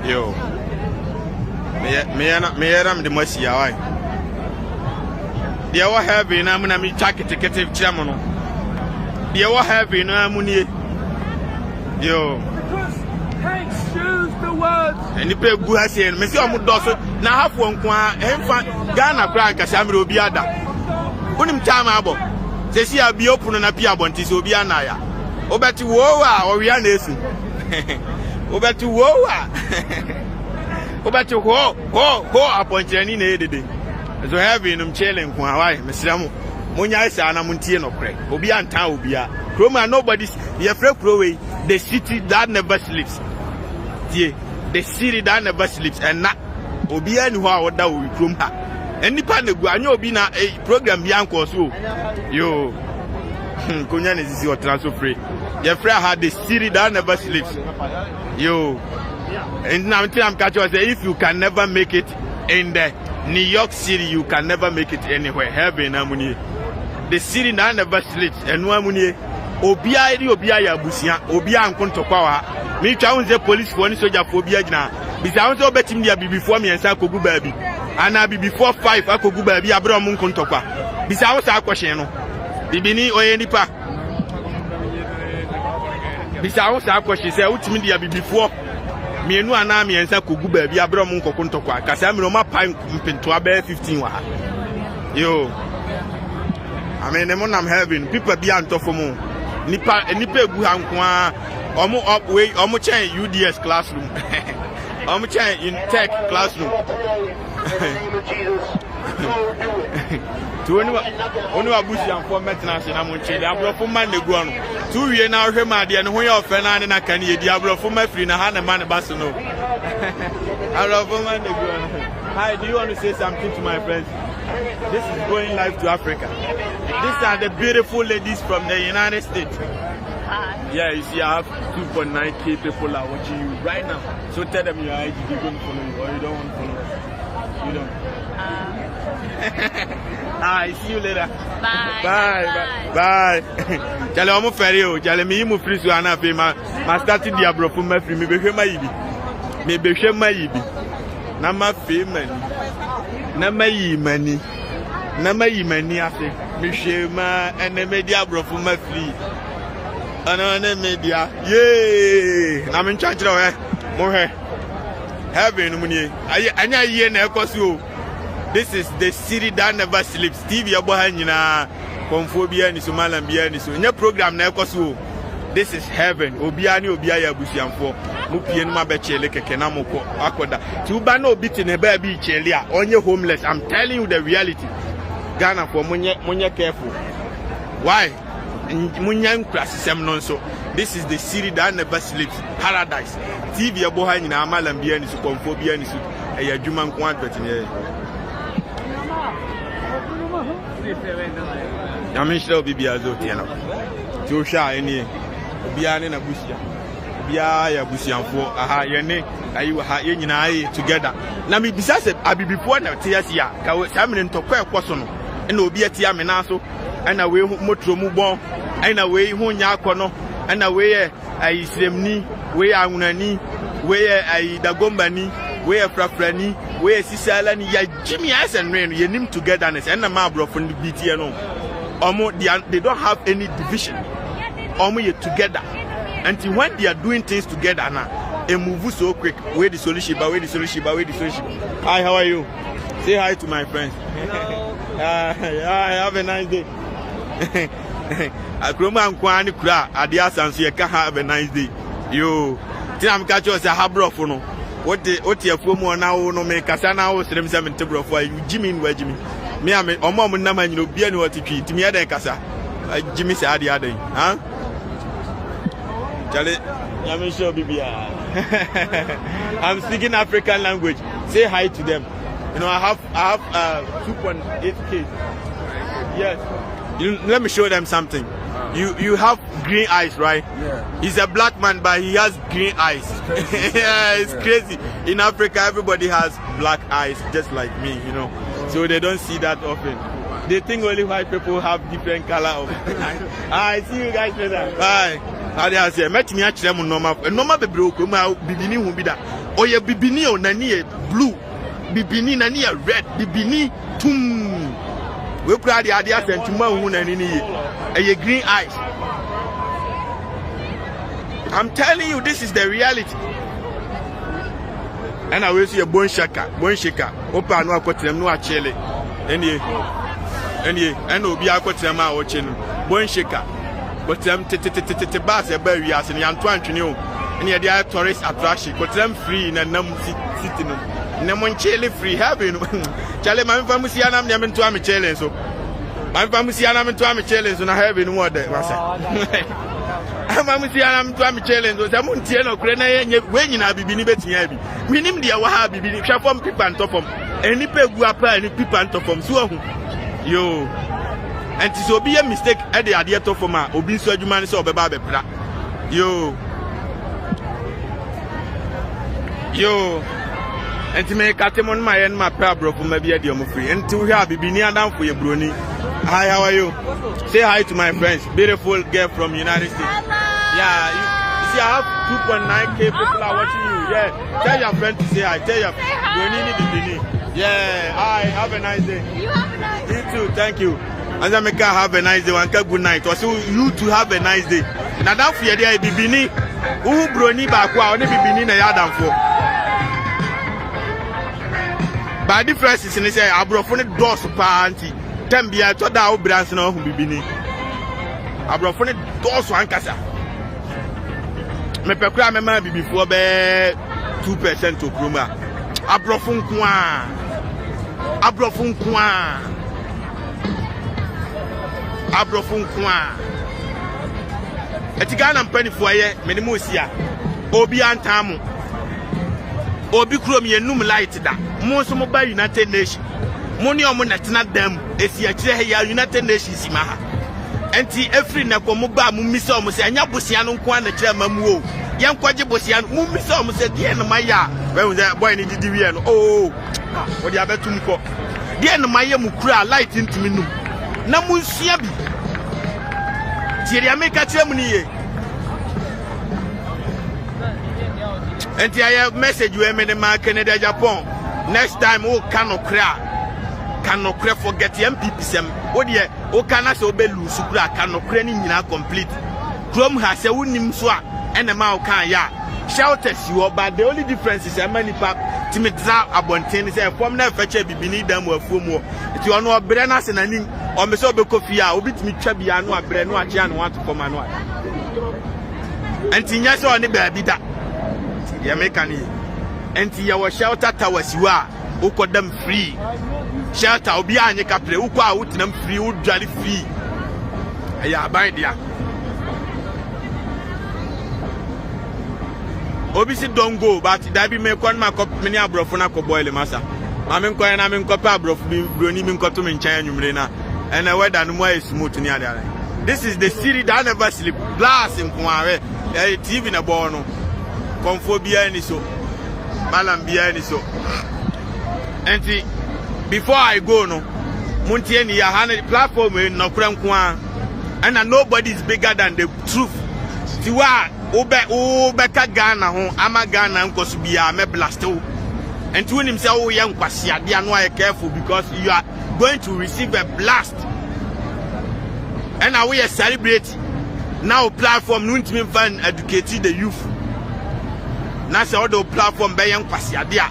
yo me yaram de mosi ya wai dia wa heavy na muna mi chaketekete chiamo no dia wa heavy na muni yo excuse the words eni pe gu hase me si omo do so na hafo nko a emfa Ghana kra nka samire obi ada unim time abo se si abi open na pia bonti se obi ana ya obeti wo a owia na esu obeti wo a obeti ho aponchani na edede so heavy num chilling kwa why mesiramu munya isa na muntie no kre obi anta obi a Roma nobody's ye free way the city that never sleeps the city that never sleeps and na obi ani ho a woda o krom ha enipa na gu anya obi na program bi anko so yo konya na sisi o transfer free ye free had the city that never sleeps yo and now I'm catching you say if you can never make it in the New York City you can never make it anywhere heaven amuni the city that never sleeps and no amuni obia ya busia obia ankontokwa wa me twa unze police for ni soldier for obia gina bisa unze obetim dia before me ensa kogu baabi ana before 5 akogu baabi abro mo nkontokwa bisa unsa akwhyen no bibini oye nipa bisa unsa akwhyen say utimi dia before mienu ana miensa kogu ba bi abro mo nkoko ntokwa kasa me no ma pa mpento aba 15 wa ha yo I mean them on heaven people be antofo mo nipa egu ha nko a omo up way omo chen UDS classroom omo chen in tech classroom to oni wa busi anfo maintenance na mo nche dia bro fo man egu ono to wie na hwe ma de ne ho ye ofe na na kan ye dia bro fo ma free na ha na man baso no bro fo man egu ono. Hi, do you want to say something to my friends? This is going live to Africa. These are the beautiful ladies from the United States. Hi. Yeah, you see, I have 2.9k people are watching you right now. So tell them your ID, they're going to follow you, or you don't want to follow us. You don't. I see you later. Bye. Bye. Jale omo fere o, jale mi mu free so ana fe ma start dia bro for ma free me behwe ma yibi. Me behwe ma yibi. Na ma fe mani. Na ma yi mani. Na ma yi mani afi. Me hwe ma ene media bro for ma free. Ana na media. Yay! Na me ncha kire o mo hwe. Heaven mu ni. Anya ye na ekosi o. This is the city that never sleeps. TV aboha nyina konfobia ni so malam bia ni so. Nya program na ekoso. This is heaven. Obia ni obia ya busiamfo. Mu pie no mabechele keke na moko akoda. Ti uba na obi te ne ba bi chele a onye homeless. I'm telling you the reality. Ghana for munye careful. Why? Munye nkrasisem no so. This is the city that never sleeps. Paradise. TV aboha nyina malam bia ni so konfobia ni so. Eya dwuma nko advert ne. I'm sure Bibi Azo Tiano. Josha any Biani na Busia. Bia Busian for aha yene ayu ha yenina together. Na me bisa se abi before na tiasia ka samin to kwa kwaso no na obi atia me na so na we motro mu bon na we hu nya akono na we ayi sremni we anwunani we ayi dagombani we frafrani we sisala ni ya Jimmy as and rain yenim togetherness and na ma bro from the BT no they don't have any division. You together. Until when they are doing things together now, they move so quick. Where the solution, where the solution, where the solution. Hi, how are you? Say hi to my friends. Hello. Have a nice day. Akroma nkwani kura adia sanso ye ka have a nice day. Yo, tinam ka cho say habro fo no. What the afumu na wo no me kasa na wo srem se mente bro fo you Jimmy wa Jimmy. Me am omo na ma nyino bia ni watitwi timi ya den kasa. Jimmy say ade ade. Huh? Chale, I'm sure Bibia. I'm speaking African language. Say hi to them. You know, I have 2.8k. Yes. Let me show them something. You have green eyes, right? Yeah. He's a black man, but he has green eyes. Yeah, it's crazy. In Africa, everybody has black eyes, just like me, you know. So they don't see that often. They think only white people have different color of eyes. I see you guys later. Bye. How they say, "Met me actually am normal. Normal be broke. Ma bibini hu bi da. Oye bibini o nani blue. Bibini nani red. Bibini tum. We kura the idea sentiment hu nani ni. Eye green eyes. I'm telling you, this is the reality. And I will see a bone shaker. Opa no akotrem no achele. And obi akotrem a ochenu. Bone shaker. But them bus a berry as in Antoine Trino. And yet they are tourist attraction. But them free in a num sitting. Namon chili free having Charlie, my family and I'm never to a challenge. So my family and I'm to a challenge and I have in water. I'm to a challenge. Was a Montiano Crane when you have been betting heavy. We name the Wahabi, Shafom people and top of any people any people and top of so yo. And it will be a mistake at the idea to form a obi so adwuma so obeba bepra yo and me katemon my and my bro for maybe at the free until we have been near down for your brony. Hi, how are you? Say hi to my friends. Beautiful girl from United States. Hello. Yeah, you see I have 2.9k people are watching you. Yeah, tell your friend to say hi. Tell your Bini. Yeah, hi, have a nice day. You have a nice day. You too, thank you. And I make her have a nice day. One good night. Also, you to have a nice day. Now that for your day, Bibini. Who brony back one bibini na yadam for. By differences in say abrofone doors party. Tembia to da obranse na hu bibini. Abrofone doors wan kasa. Me pekura me ma bibifo be 2% to kroma. Abrofon kwa. Abrofon kwa. Abrofon kwa. Etigana mpanifo ye menemu sia. Obi antamu. Obi krom ye num light da. Mo so mo ba United Nations. Mo ni omo natena dam esi akire ya United Nations ma ha. Enti every na ko mo ba mo misa omo se anya bosia no nko na kire mamu o. Yen kwaje bosia no mo misa omo se de na maya. When the boy ni didi we no. Oh. Wo dia betum ko. De na maya mu kura light ntimi num. Na mo nsia bi. Tiria meka kire mu ni ye. Enti I message you me ma Canada Japan. Next time o cannot forget MPP sem. O de o kana se obe lose kura cannot ni nyina complete. Chrome has a wonim so a ene ma o kan ya. Shelters you but the only difference is a many pap timidza abonten say form na feche bibini dam afuom o. Ti ono obre na se nanim o me se obekofi a obitimi twa bia no abre no ache an want to come anu. Enti nya se oni ba bi da. Ya mekani enti ya wo shelter towers you are ukodam free shelter obi anye kapre ukọ a wutinam free udwale free ya aban dia obi si don't go but that be me kon ma kop mini abrofo na ko boil masa ma me nkọ na me nkọ pa abrofo bi broni mi nkọ to me nchen anwumre na and weather no more smooth ni ade. This is the city that never sleep glass in Kumare TV na ball no Comfort behind so, Malam behind so. And before I go, no, Muntieni Yahana platform in Nokram Kwan, and nobody is bigger than the truth. Tiwa, Obeka Ghana, Ama Ghana, and Kosubia, me blasto. And to himself, young Kwasia, they are not careful because you are going to receive a blast. And now we are celebrating. Now, platform, Nuntimin Fan educating the youth. Na se odo platform be yen kwase ade a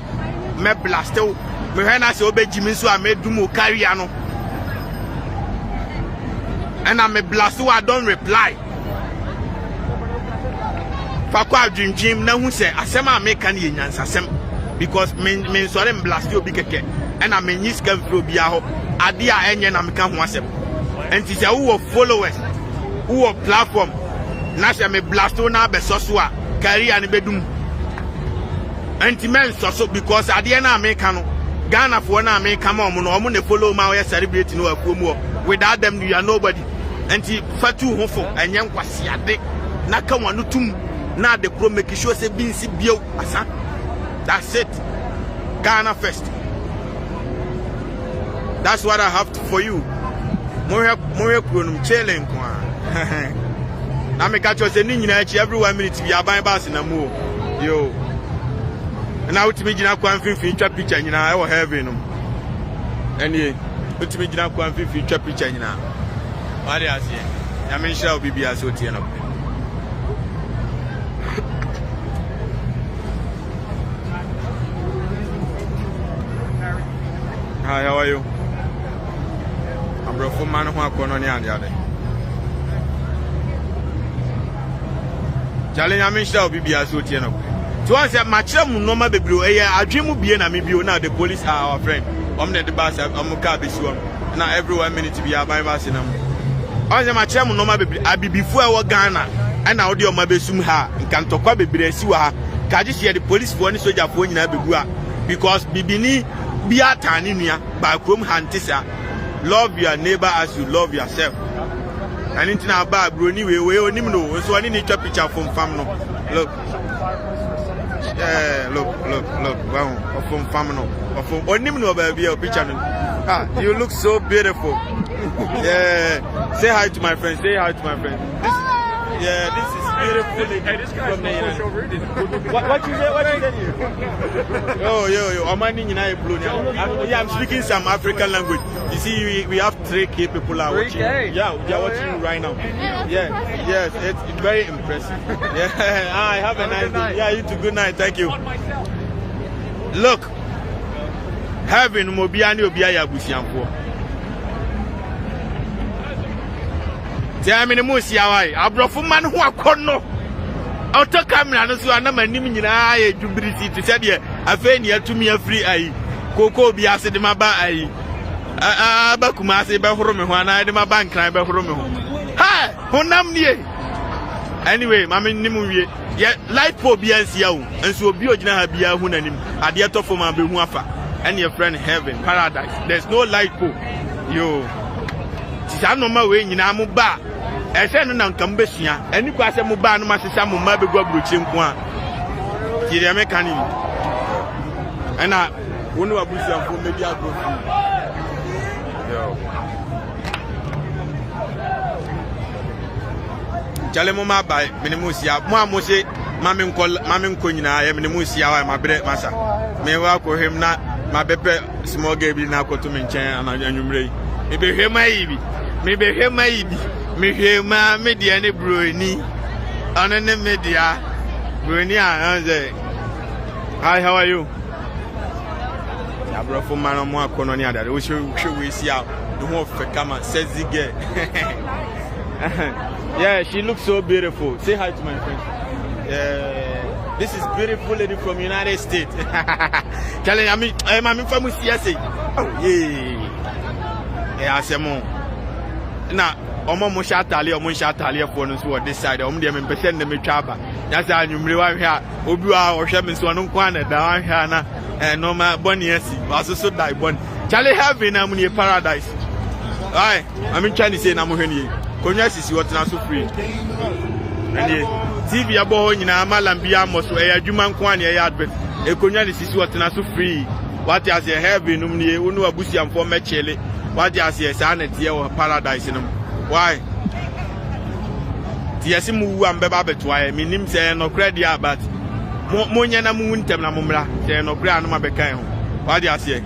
me blast o me hwe na se obejimi so a me dumo carry ano and I me blast o I don't reply fa kwa dwindwim na hu se asem a me kan ye nyansasem because me sore me blast obi keke and I me nyis kan fro bia ho ade a enye na me ka ho asem enti se wo followers wo platform na se me blast o na be so so a carry an be dum Anti-men so because at the end of American Ghana for an American mom, no one follow my celebrating no more. Without them, you are nobody. Anti Fatu Hofo and young Kwasiade Nakawanutum. Now the pro make sure say being Sibio Asa. That's it. Ghana first. That's what I have for you. More Kunum Chelen. I make a choice every 1 minute to be a buying bass in a move. Yo. And I would be in a future picture in our heaven. And ye, put me in a future picture in our. What I say, I mean, shall be as what you know. Hi, how are you? I'm bro from man who are going on the other. Charlie, I mean, shall be as what you know. So I said, my chum no ma be blue. I dream of being a maybe now the police are our friend. I'm the bus, I'm a car this one. Now every 1 minute to be a by bus in them. I said, my chum no ma be I be before our Ghana and now the my besum ha and can talk about be siwa. Can you see the police for any soldier for in Abigua? Because Bibini be a taninia by Chrome Hantisa. Love your neighbor as you love yourself. And into our bar, Bruni, we only know. So I need a picture from Famno. Look. Yeah, look, wow, from Famino, from Onimno, baby, your picture. Ah, you look so beautiful. Yeah, say hi to my friend. Say hi to my friend. This is beautiful lady from the United. What you say? Yo, I'm minding United Blue now. I'm speaking some African language. You see, we have 3K people are watching. Yeah, they are watching right now. Yes, it's very impressive. Yeah, I have a nice day. Yeah, you too. Good night. Thank you. Look, heaven Mobiani Obiaya Busiampo. Tiamini Musiawai, Abrofuman who are corno. Auto camera, no so I'm a nimina, jubility to say, a failure to me a free eye. Coco Biasa de Maba eye. Bakumasi Bahrum, when I did my bank, I Bahrum. Ha! Honamnie. Anyway, Mammy Nimu, yet light for BS Yao, and so Biojina Bia Hunanim, Adiato for my Bimuafa, and your friend heaven, paradise. There's no light for you. Tisano my way in Amuba. I said, no, Cambesia, and you pass a Muban, Massam, Mabi Gobruchim. Here, mechanic. And I won't know about for maybe I'll go through. Jalemo by Minimusia, Mamose, Mammy Kunina, Minimusia, my bread massa. May welcome him not my Beppe small gave you now go to Minchan and Anumre. Maybe here maybe. Maybe here maybe. Me hear my media and Bruni. On the media. Bruni, hi, how are you? I brought for man on more colonia that we should see out the more for camera says the girl. Yeah, she looks so beautiful. Say hi to my friend. This is beautiful lady from United States. Telling I'm from USA. Oh yeah, I say more. Now, Omo Mushatali or Mushatali for us who this side. Om them in percent them traba. That's how you realize here. Obua or Shamins one corner down here and no my bonniesi. Also so die bon. Charlie have been a paradise. Aye, I'm in Chinese say Namuheni. Cognas is what not so free. TV abo nyina malambia moso e adwuma nkwan e advert e konya ne sisi wotena so free what as a heaven num ne wonu abusiamfo mechele what as a sana tie wo paradise num why tie se mu wa mbeba betwa e minim se no credit about mo nya na mu ntem na momra se no credit no mabekan ho what as e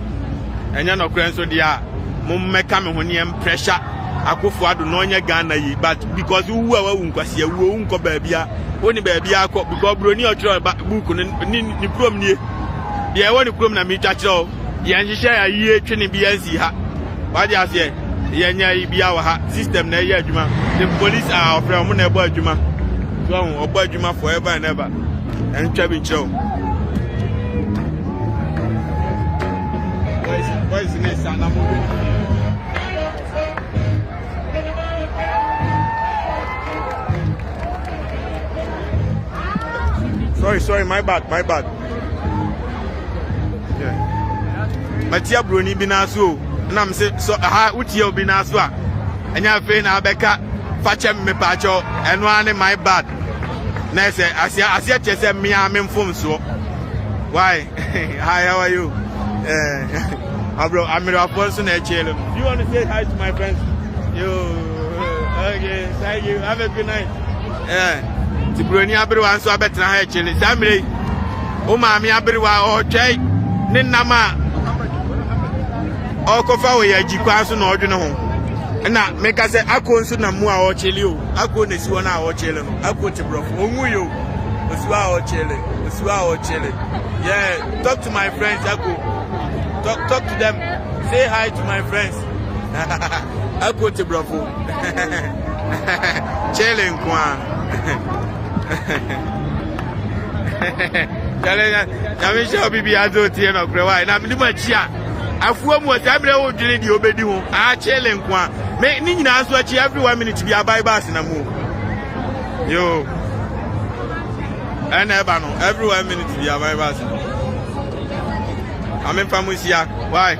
enya no credit so dia mo meka me ho ne pressure akofo ado no nya Ghana yi but because wu awu nkwase wu nko baabia woni baabia akọ because broni otro book ni prom nie ye woni prom na mi twachiro ye nhihye ya yie twene bia nsi ha wadi ase ye nya yi bia wa ha system na ye adwuma the police are from mo na ebo adwuma so obo adwuma forever and ever en twa bi chiro boys ne sana mo Sorry, my bad. Yeah. Matia Bruni Binasu, and I'm saying, so Utio Binasua, and you're paying Abeka, Fachem me Pacho, and one my bad. Nese, I said, me, I'm in phone so. Why? Hi, how are you? I'm a person at Chile. Do you want to say hi to my friends? Okay, thank you. Have a good night. Yeah. Tibroni abrewa nso abetena ha chele samre o maami abrewa o twai ne nama o kofa we ya jikwa nso na odwene ho na meka se akọ nso na mu a o chele o akọ na siwo na o chele no akọ tibrofo onwu yo osiwa o chele yeah talk to my friends akọ talk to them say hi to my friends akọ tibrofo chele nkwa Yami shall be azo tie no krewa na me ma chia afuo mu otamre wo dwene di obedi ho a chele nkwa me ni nyina aso achi every 1 minute bi abai bass na mu yo ana eba no every 1 minute bi abai bass amen famusia why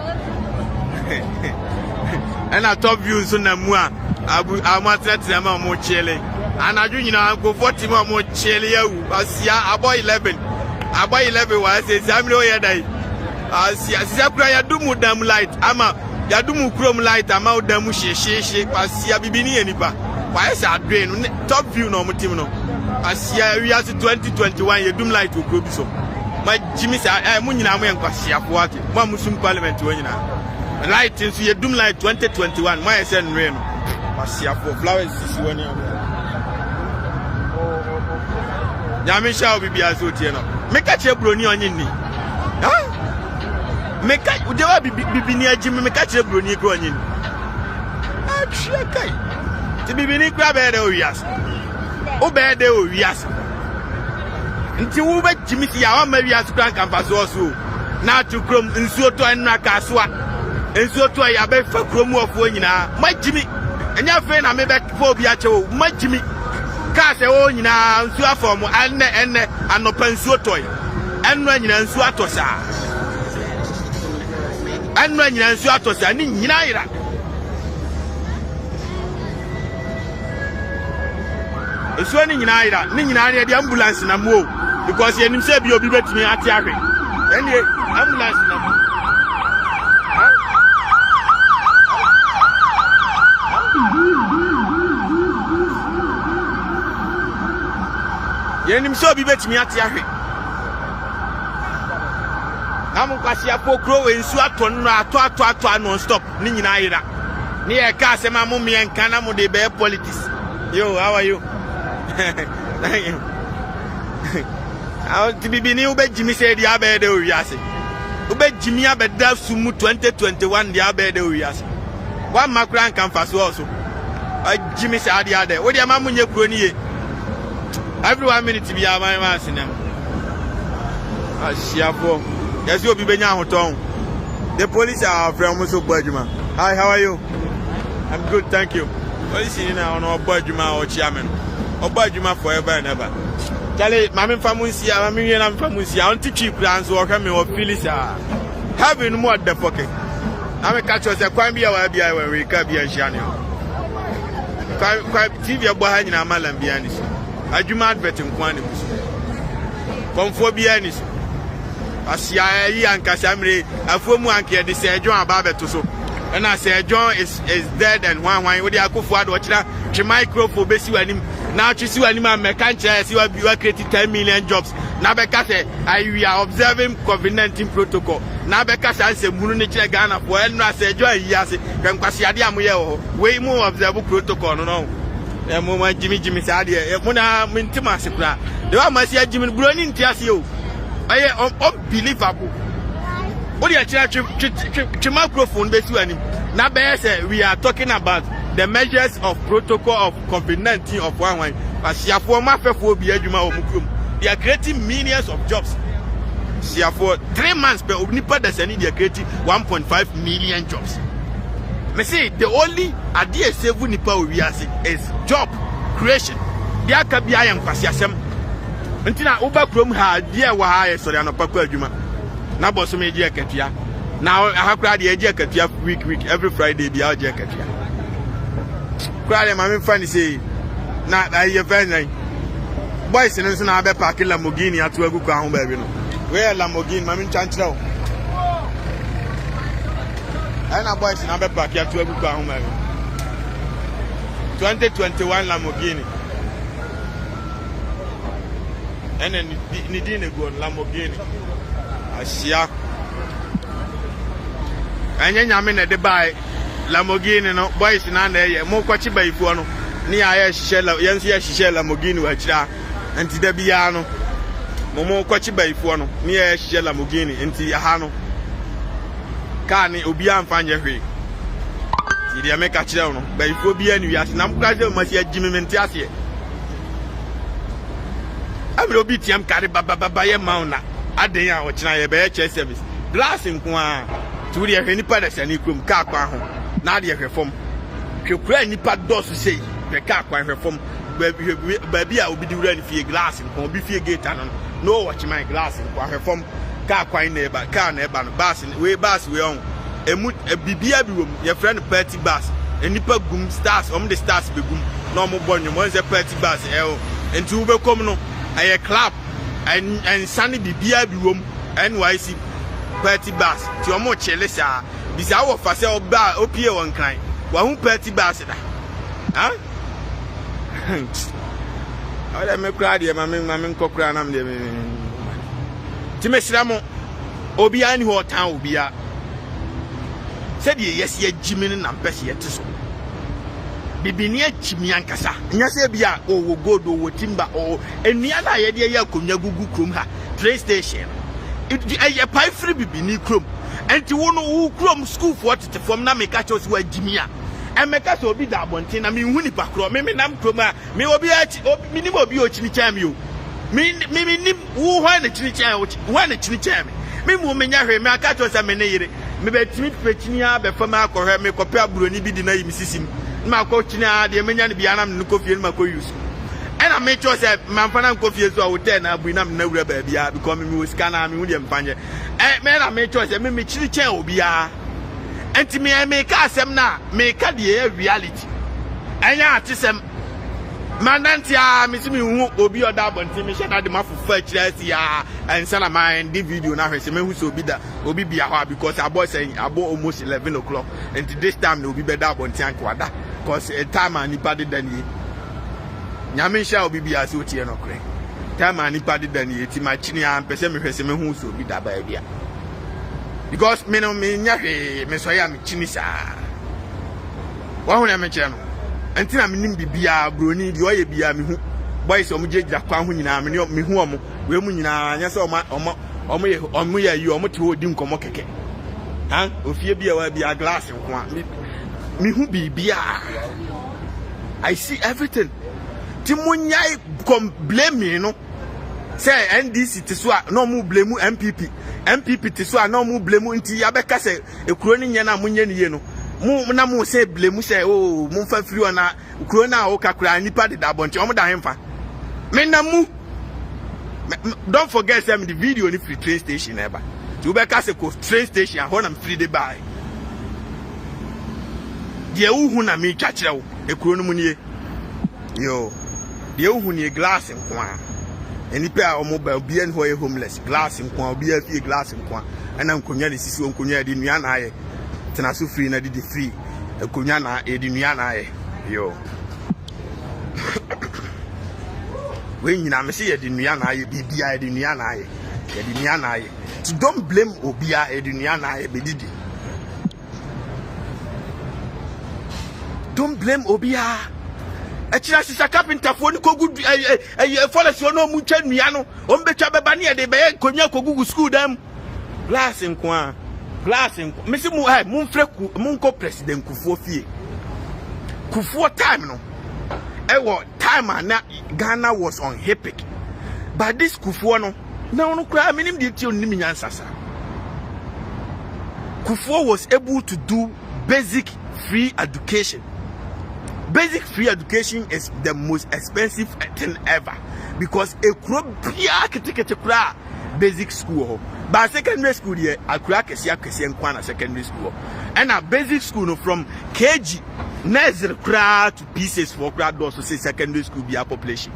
ana top view so na mu a abu amatratre ma mo chele anaju nyina go 40 ma mo chele yawu asia abo 11 wa say samre o yedai asia kura ya dumu dam light ama ya dumu chrome light ama o dam hye asia bibini enipa wa esa adwe no top view no mo tim no Asia we are 2021 you dum light to grow so. My Jimmy say mu nyina mo enkwase afo ate. Mo musum parliament wo nyina. Light so you dum light 2021 my say nre no. Asia for flowers sisi woni. Nyame sha obi bia so tie no. Meka che broni onye ni. Ha? Meka udewa bibi ni agimi meka che broni kro onye ni. Ah tue kai. Ti bibi ni kra be de owias. O be de owias. Nti wo be jimi ti ya o ma wias kra kampa so so. Na tu krom nsuo to enra ka so a. Nsuo to ya be fa krom ofo nyina. Ma jimi. Enya fe na me be fo bi a che wo. Ma jimi. Ka se o nyina nsuo afom enne anopa nsuo toy. Enra nyina nsuo atosa. Enra nyina nsuo atosa ni nyina ira. Nsuo ni nyina ira, ni nyina ira di ambulance na mo because ye nim say bi obi betimi ate ahwe. Ene ambulance na mo. Ye nim say obi betimi ate ahwe. Namu kwasi apokro we nsuo ato ato non stop ni nyina ira. Ni e ka se ma mo me enka na mo de be politics. Yo, how are you? Thank you. How to be ube Jimmy said the abede uyase. Ube Jimmy abeda sumu 2021 the abede uyase. One macran can fast also. Jimmy said the other. What your mamma your crony? Every 1 minute to be a my mass in them. Yes, you'll be Benya Hoton. The police are from Musu Bajuma. Hi, how are you? I'm good, thank you. Police in our Bajuma or chairman. Obajuma forever and ever. Charlie, Mammy Famusia, Mammy and Famusia, on cheap plans or coming or Felicia. Having more the pocket. I'm a catcher, a crime be our BI when we can be a Shania. Quite TV behind in Amalan Bianis. I do not bet in quantities. From 4 Bianis. Asia and Casamre, a Fumuanki, they say John Babetoso. And I say John is dead and one with the Akufo watch the micro for Bessie and him. Now to see animal mechanics, you are creating 10 million jobs. Now because we are observing COVID-19 protocol. Now because I say Munich Ghana for I say Joy Yasi, can Quasiadia Muyo, way more observable protocol. No, Jimmy Sadia, Mona Mintimasipra. The one must see Jimmy Brunin Tiasio. I am unbelievable. What do you microphone based on him? Now, we are talking about the measures of protocol of COVID-19 of one way. They are creating millions of jobs. For 3 months, they are creating 1.5 million jobs. I say the only idea save nipa we are is job creation. There can be I am kwasiasem. Ntina uba krom ha dia wa ha so ya no pakwa adwuma. Na boso me je akatua. Now I have crowd the je akatua week every Friday be out je akatua. Crowd my friend say na I friend boys no so na be park Lamborghini ato agu kwa ho ba bi no. Where Lamborghini mami chanchira. And boys na be park ato agu kwa ho ba bi. 2021 Lamborghini. And then Nidine go on Lamborghini. Asia. And then I mean they buy Lamborghini no boys na there mo kwachi baifu no ni aye shishela yensi ya shishela Lamborghini wa chira anti da bia no mo kwachi baifu no ni aye shishela Lamborghini anti aha no ka ni obi amfanye hwe ti dia make chira no baifu bia ni wiase na mkraje ma sia jimimenti ase I'm obi tiam carry baba ye mauna aden a o kina ye be che service glass nko a tu de hwe nipa da sani krom ka kwa ho na de hwe fom hwekura nipa dosu sei be ka kwa hwe fom baby a obi di wura ni fie glass nko obi fie gate no no watch my glass nko hwe fom ka kwa na eba ka na eba no bus we on emu bibia bi wom ye friend party bus enipa gum stars the stars be gum no mo bonyo mo ze party bus enti wo be kom no a club and sunny bibia bi wom NYC party bus ti omo chele sa bisa wo fa se oba opie won kan wa hu party bus da ha Oda me kura de ma me nkokura na me de me. Ti me sira mo obi ani ho tan obi a. Said yes ye jimini na mpese ye tiso. Bibini achimi ankasa. Nya se bia o wo gold o wo timba o enua na ye de ye akonwa gugu krom ha PlayStation. Ye pai free bibini krom. Enti wo no wo krom school for tete from na me ka cho se wa jimi a. Emeka so obi da abonten na me hu ni pakro me nam krom a me obi achi me ni obi o chini chan me o. Me ni wo hwa na chini chan o hwa na chini chan me. Me mu me nya hwe me aka cho se me ne yire. Me betimi pechini a be fama akohwe me kope aburoni bi di na yimisisim. Ma ko china de menya ne bia na me ko fie ma ko use. And I make sure say manfana ko fie so a hotel na abu na me na wura ba bia because me wo scan na me hu de mpanye. Me na make sure say me chiri chen obi a. Enti me ka asem na me ka de reality. Anya atisem mananti a me simi hu obi oda bonti me sheda de mafufa chira si ya ensa na my the video na hwese me hu so obi da obi bia ho because abo say abo almost 11 o'clock and this time na obi be da bonti ankwada because a time ani pade dan yi nyame sha obi bia so tie no kre time ani pade dan yi ti ma chini a pese me hwese me hu so obi da ba bia because me no me nya hwe me so ya me chini sa wa hu na me kire no Antina minim bibia broni di oye bia me hu boys omo jejira kwa hu nyina me hu omo we mu nyina anya se omo ye yi omo te odi nkomo keke han ofie bia wa bia glass nko a me hu bibia I see everything ti munyai blame me no say NDC te so a no mu blame MPP te so a no mu blame nti ya beka se ekuro ni nya na munye ni ye no na mu say blame say oh mu fa free ona ukuro na o kakura nipa de da bonche omo da hemfa me na mu don't forget say the video ni free train station eba you be ka say ko train station a ho na free dey buy de uhu na me twa kire wo ekuro no mu nie yo de uhu ni glass nko a enipa a omo ba obi en ho ye homeless glass nko a obi a fie glass nko a ana nkonya de sisi nkonya de nua na aye tena so free na di free ekonya na edi nua na aye yo we nyina me se ye di nua na aye bibia edi nua na aye ye di nua na aye to don't blame obia edi nua na aye bedidi don't blame obia echira sisa carpenter fo ni kogu forest no mu twa nua no o mbetwa beba ne ye de be konya kogu school dam glass nko a glass nko me se mu mu mfreku mu nko president Kufuor fie Kufuor time no time na Ghana was on epic but this Kufuor no no cry minim de ti onim nyansasa Kufuor was able to do basic free education. Basic free education is the most expensive thing ever because a crop bia basic school but secondary school here akura kesi nkwana secondary school and a basic school no from KG nursery kra to pieces for kra do so say secondary school be a population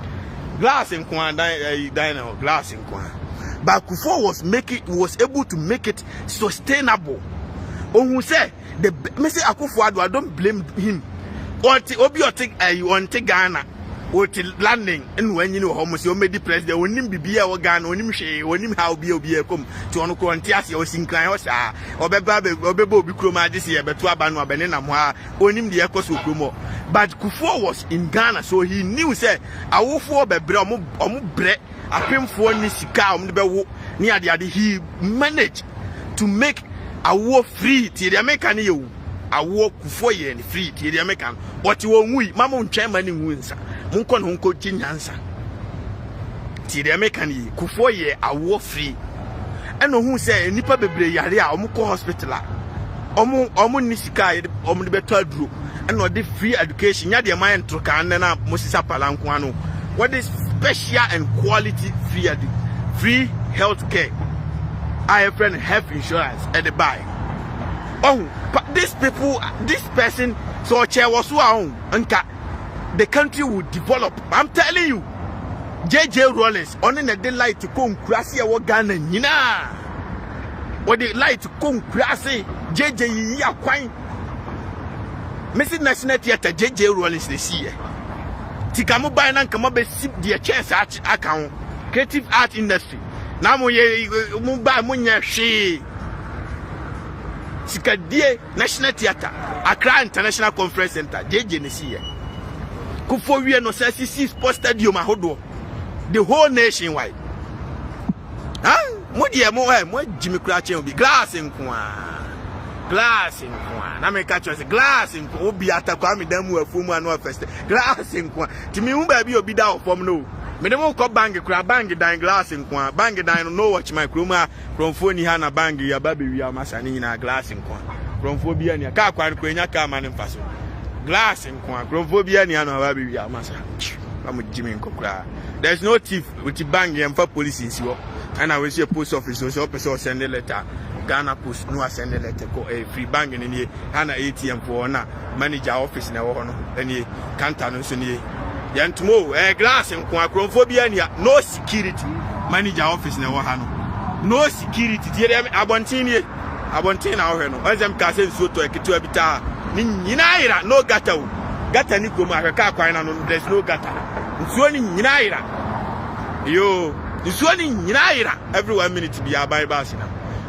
glass nkwana dino glass nkwana but Kufuor was able to make it sustainable. Who say the me say Akufo-Addo, I don't blame him. Obi ote Ghana ote landing and when you know how much you made the president onim bibia o Ghana onim hwe onim how obi ekom to ono ko ntiase o sinkran o sa obeba obi kroma this year beto aba no abene nam ha onim de ekoso kromo but Kufuor was in Ghana so he knew say awofo bebre omo bre apemfo ni sika omo be wo ni ade he managed to make awo free ti the American you awo Kufuor ye ni free ti the American but wo nwui mama ntwa mani nwunsa munko no nko tinyansa ti the American yi Kufuor ye awo free eno hu say nipa bebre yare a omo ko hospital a omo ni sika ye omo de beto aduro eno de free education nya de man troka na mosisa palanko ano what is special and quality free health care. I have friend health insurance at the buy. Oh, but this person, so chair was on, and the country will develop. I'm telling you, JJ Rawlings, only the light to come crassy or Ghana, Nina. Or the light to come crassy, JJ ya quine. Missing National Theatre, JJ Rawlings this year. Tikamu buy na nkama be sip the chance account creative art industry. Na mo ye mo buy mo nya hwe. Sikadie National Theatre, Accra International Conference Center, JJ Nesiye. Kufo wie no say CC Sports Stadium ahodo. The whole nation wide. Mo die mo Jimmy Krachen obi glass nkoa. Glass nkoa. Na me catch us glass nkoa obi atakwa me dan mu afumu anu first. Glass nkoa. Ti me hu ba bi obi da ofom no. Me dem ko bang kura bang dan glass nkoa. Bang dan no watch my chroma from phone ha na bang ya ba be wi amasa ni na glass nkoa. From phone bi ani ka kwa ko nya ka ma ne mfaso. Glass nkoa. From phone bi ani na ba be wi amasa. Am Jimmy nkokra. There's no thief with the bang and for police in Siwo. And I will see a post office so person send a letter. Ghana Post no send a letter go a free bang in here. Hana ATM for na manager office na wono. Any counter no so ni. Yan tomorrow glass and chromophobia no security. Manager office na wono. No security. Tiere abontini awo no. Azem ka se so to ekitu abita. Ni nyinaira no gata o. Gata ni ko ma ka kwan na no there's no gata. Nsuo ni nyinaira. Yo nsuo ni nyinaira every 1 minute bi abai ba sina.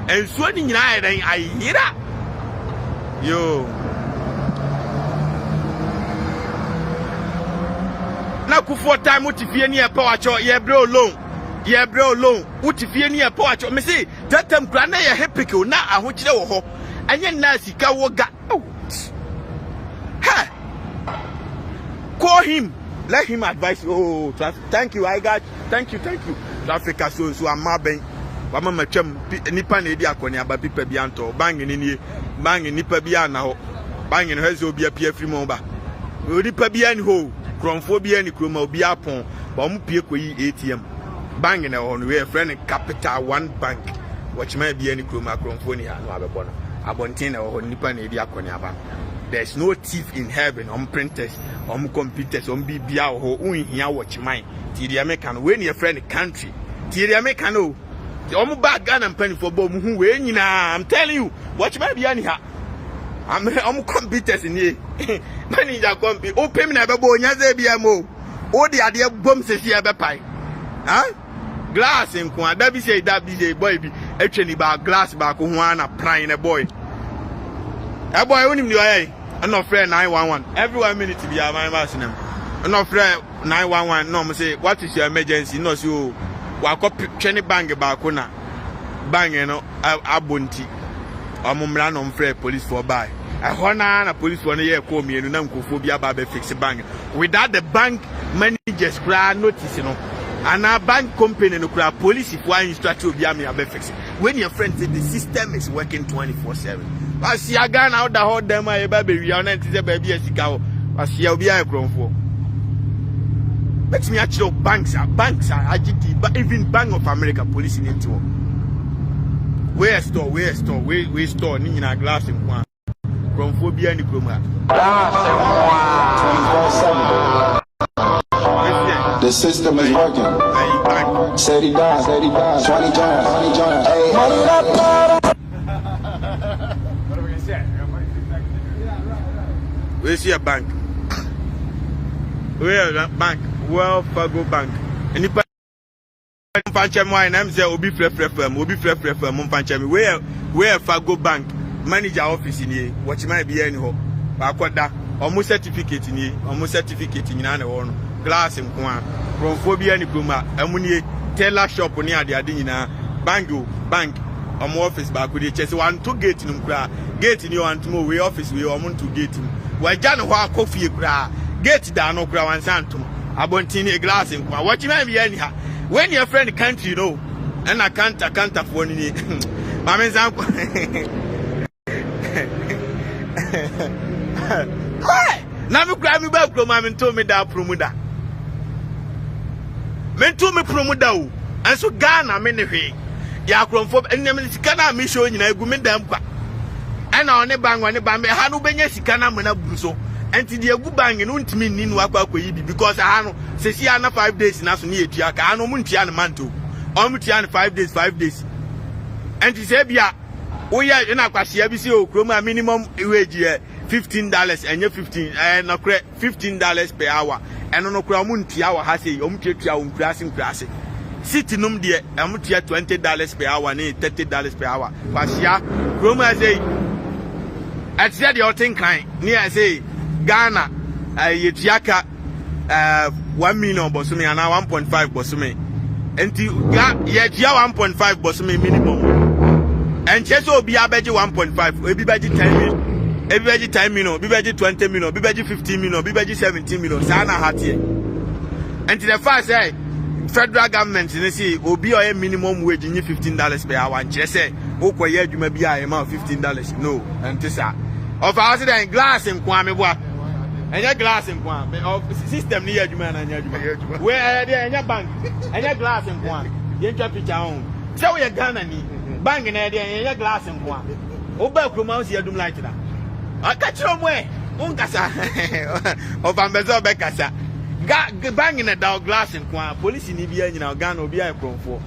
Nsuo ni nyinaira ayira. Yo na kufo time utifie ni e power cho ye bre alone utifie ni e power cho me say that time kra na ye epic na ahokire wo ho anye na sika wo ga ha call him, let him advise. Oh thank you thank you traffic so amaben wama matwam nipa na edi akoni aba pipa bi anto bang ni nipa bi ana ho bang ni hezo bi apia free mo ba nipa bi ani ho kromfo bi ani kroma obi apon ba mo pie koyi ATM bang na ho no we friend Capital One Bank watchman bi ani kroma kromfo ni ha no abebo no abontin na ho nipa na edi akoni aba. There's no thief in heaven on printers on computers on bibia ho unhia watchman ti the American when your friend country ti the American no omu bag Ghana mpani for bo mu hu we nyina. I'm telling you watchman bi ani ha am computers ni manager computer o pem na be bo nya ze bia mo o de ade bom sesi e be pai glass nko ada bi say boy bi etwe ni ba glass ba ko ho ana prime na boy boy onim ni oye no friend 911 every 1 minute be am sinem no friend 911 no mo say what is your emergency no so wa ko twene bang ba ko na bang no abonti omumra no mfre police for buy na police for no ye call me na nkofo bi aba be fix bank without the bank managers kra notice no and a bank company no kra police if one instructor bi am be fix when your friend say the system is working 24/7 asia Ghana out the whole dem a eba be wi na nti ba bi asika ho asia obi a kromfo let me actually banks are IGT but even Bank of America police in it where store we store ni na glass nko kromfo bi ani kroma the system is working. Said he died. 20 John. Hey, what are we gonna say? Where's your bank? Where bank? Well, Fargo Bank. Any Panchem wine, I'm say Obi Fref Panchem. Where Fargo Bank? Manager office in here. What you might be anyhow. Bakwada. Almost certificate in here. Almost certificate in one. Glass and one. Chromophobia ni kuma. Amuni teller shop ni adi na bank office back with the chest one to gate in gate in your antumo we office we want to gate him. Why Jan wa coffee gra gate down no gra one santum. Abontini a glass in kwa. What you might be anyhow. When your friend can't you know and I can't afford ni. Mama zanko. Hi. Now me grab me back from mama told me that promuda. Men to me promuda o. And so Ghana me ne hwe. Ya kromfo enyam sika na me show nyina egu me dam kwa. And on ne bang me ha no benya sika na me na buru so. Enti de egu bang no ntimi nni no akwa akoyi bi because ha no sesi na 5 days na so ne etua ka no mu ntua ne manto. O mu tua ne 5 days. Enti se bia wo ya na kwahia bi se o kroma minimum wage $15 enye 15 no kre $15 per hour eno no kura mu ntia wa ha sei omtuatua wo nkurase city num de omtua $20 per hour ne $30 per hour kwasia Roma say at said the otin kan near say Ghana yetiaka 1 million bosumi and 1.5 bosumi enti yetia 1.5 bosumi minimum and just obi abeji 1.5 ebi beji 10 million ebi beji 10 million ebi beji 20 million ebi beji 15 million ebi beji 17 million sana hatie and the first say federal government ni say obi oye minimum wage ni $15 per hour and say okoye adwuma bi a ma $15 no enti sa of our then glass in kwa me boa enya glass in kwa system ni adwuma na nya adwuma we enya bank enya glass in kwa ye twa picture on say we Ghana ni bank na enya glass in kwa oba kroma si adum light na akachiro mo unkasa of ambezo be kasa bank na da glass in kwa police ni bia nyina Ghana obi ayi kromfo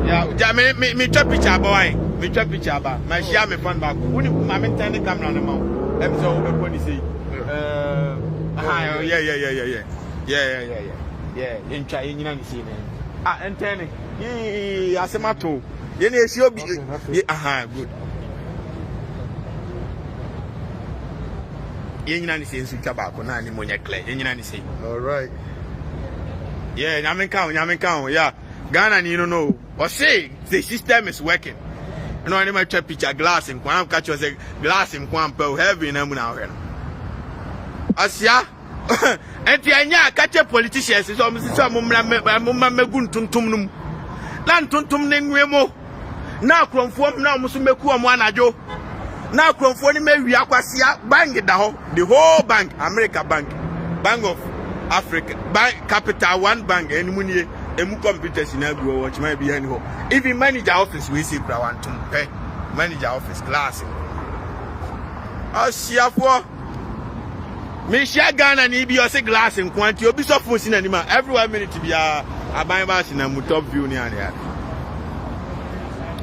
yeah me twa picture boy me twa picture ba ma share me phone back woni ma me turn the camera na ma em so we ko ni say yeah ntwa nyina ni say na entene asemato ye na esi obi good ye nyina ni say nsu twa ba ko na ni monya clear ye nyina ni say all right yeah nyamen kan yeah Ghana ni no or say the system is working no any my picture glass in kwam catch you say glass in kwam pe heavy na mu na ho no asia enti anya catch politicians so mumra megu ntuntum num na ntuntum ne nwemo na kromfo na muso meku omo anajo na kromfo ni mewi akwasia bank da ho the whole bank America bank of Africa bank capital one bank enumunie emu computers na go watch my be any ho even manager office we see pra want to pay manager office class asiafo me share Ghana ni bi o say glass in quantity obi so phone sin anima every 1 minute bia aban ba sin na mu top view ni ania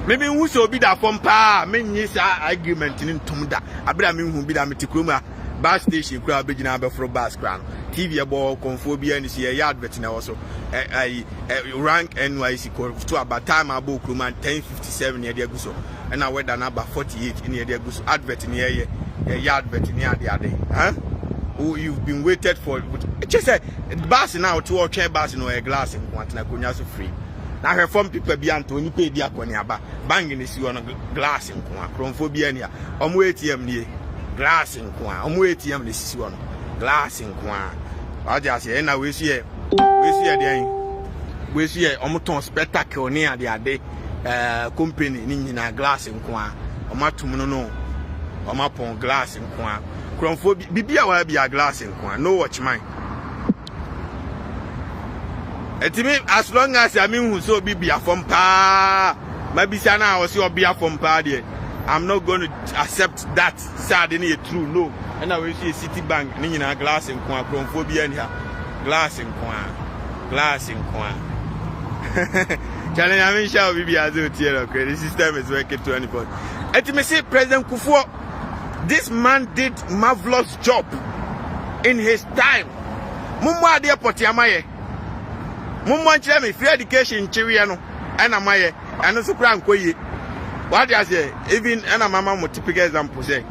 maybe who so bi da form pa me nyi sa argument ni ntum da abra me hu bi da metikroma bus station kura begina be for bus kran TV abo konfo bi ani se ya advert na wo so rank NYC call to about time abo kroma 1057 ye de aguso and na weather number 48 in ye de aguso advert ni ye advert ni ade oh you've been waited for just say bus now to or bus no a glass in want na konya so free na her from people bi anto oni pe di akoni aba bang ni si on glass in kwa kromfo bi ani a omo ATM ni glass in kwa omo ATM ni si on glass in kwa aja say na we see dey we see omo ton spectacle ni ade company ni nyina glass in kwa omo atum no omo pon glass in kwa kromfo bibia wa bia glass in kwa no watch mine etimi as long as I mean who so bibia from pa mabisa na o se obia from pa there I'm not going to accept that sad any true no and I will see City Bank ni nyina glass in kwa kromfo bia ni ha glass in kwa challenge I mean shall bibia zo tiere okay the system is working 24 etimi say President Kufuor this man did marvelous job in his time mummo ade potiamaye mummo nchire me free education nchiwe no ana maye eno so kra nkoye what I say even ana mama mo typical example say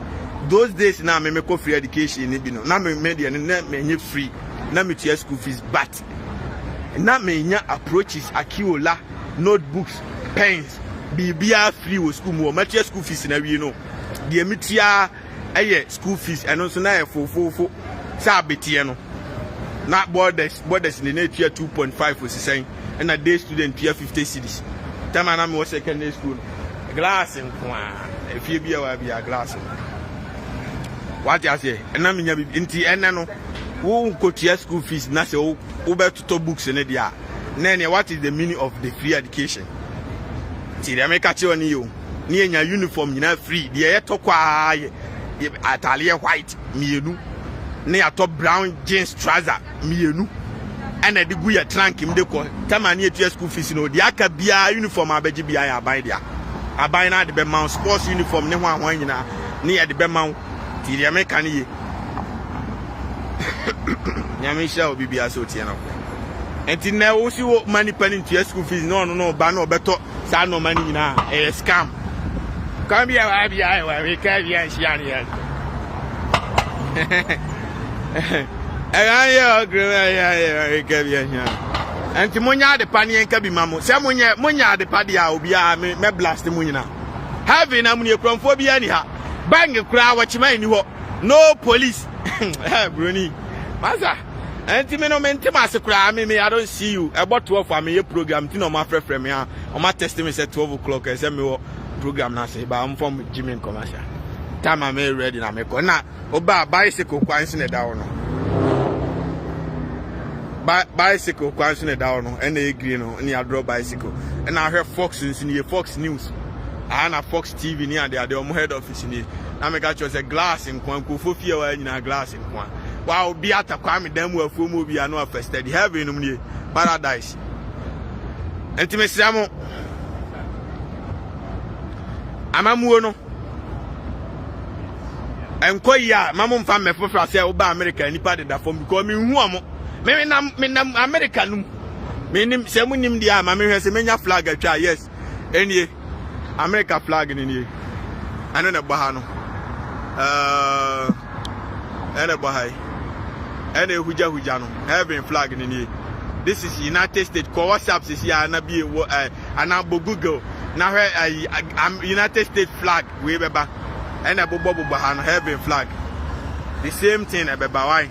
those days na me ko free education ni bi no na me media na me nye free na me tia school fees but na me nya approaches akiola notebooks pens bibia free wo school mo ma tia school fees na wi no de emitia school fees and also na fofofo sa betie no na borders in the tier 2.5 for saying and a day student tier 50 cedis time na me was secondary school glass in kwa if you be a glass what I say and na me nya nti ene no wo ko tier school fees na say wo beto books in dia na what is the meaning of the free education ti dem ka che oni yo ni enya uniform nyina free de ye to kwa ataliye white mienu ne ato brown jeans trouser mienu ana de gu ya trunk im de ko tama ne etu school fees no de aka bia uniform abaji bia ya aban dia aban na de be man sports uniform ne ho ahwan nyina ne ye de be man ti de me kan ye Nyamisha obi bia so tie no enti na wo si wo mani pani to school fees no ba no beto sa no mani nyina scam come bia wa bia wa we ka bia hia ne ya ya ka bia hia enti munya de pani en ka bi mamo se munya de pa dia obi a me blast mu nyina heaven na munye kronfo bia ni ha bang kura wa chima ni ho no police broni masa enti me no mente masekura me I don't see you about 12 for me program ti no ma frefre me o ma test me say 12 o'clock e say me wo program na say ba am from Jimmy commercial time am ready na me ko na oba bicycle kwansi na da no bicycle kwansi na da no e na agree no ni adro bicycle e na hwe Fox ni Fox News ana Fox TV ni ade o head office ni na me ga cho say glass in kwan ko fofie wa nyina glass in kwan wow be atakwa me dan mu afuomo bia no affected heaven no nie paradise entimesiamo amamuo no enkoya mamu mfa mefofra say wo ba America nipa de da form because me hu amo me na America no me nim se mu nim dia ma me hwe se menya flag atwa yes enie America flag ni nie ano na baha no ene bahai ene huja no heaven flag ni this is United States ko WhatsApp is here na bi ana bo Google na hwe United States flag we beba ene bobo baha no heaven flag the same thing beba why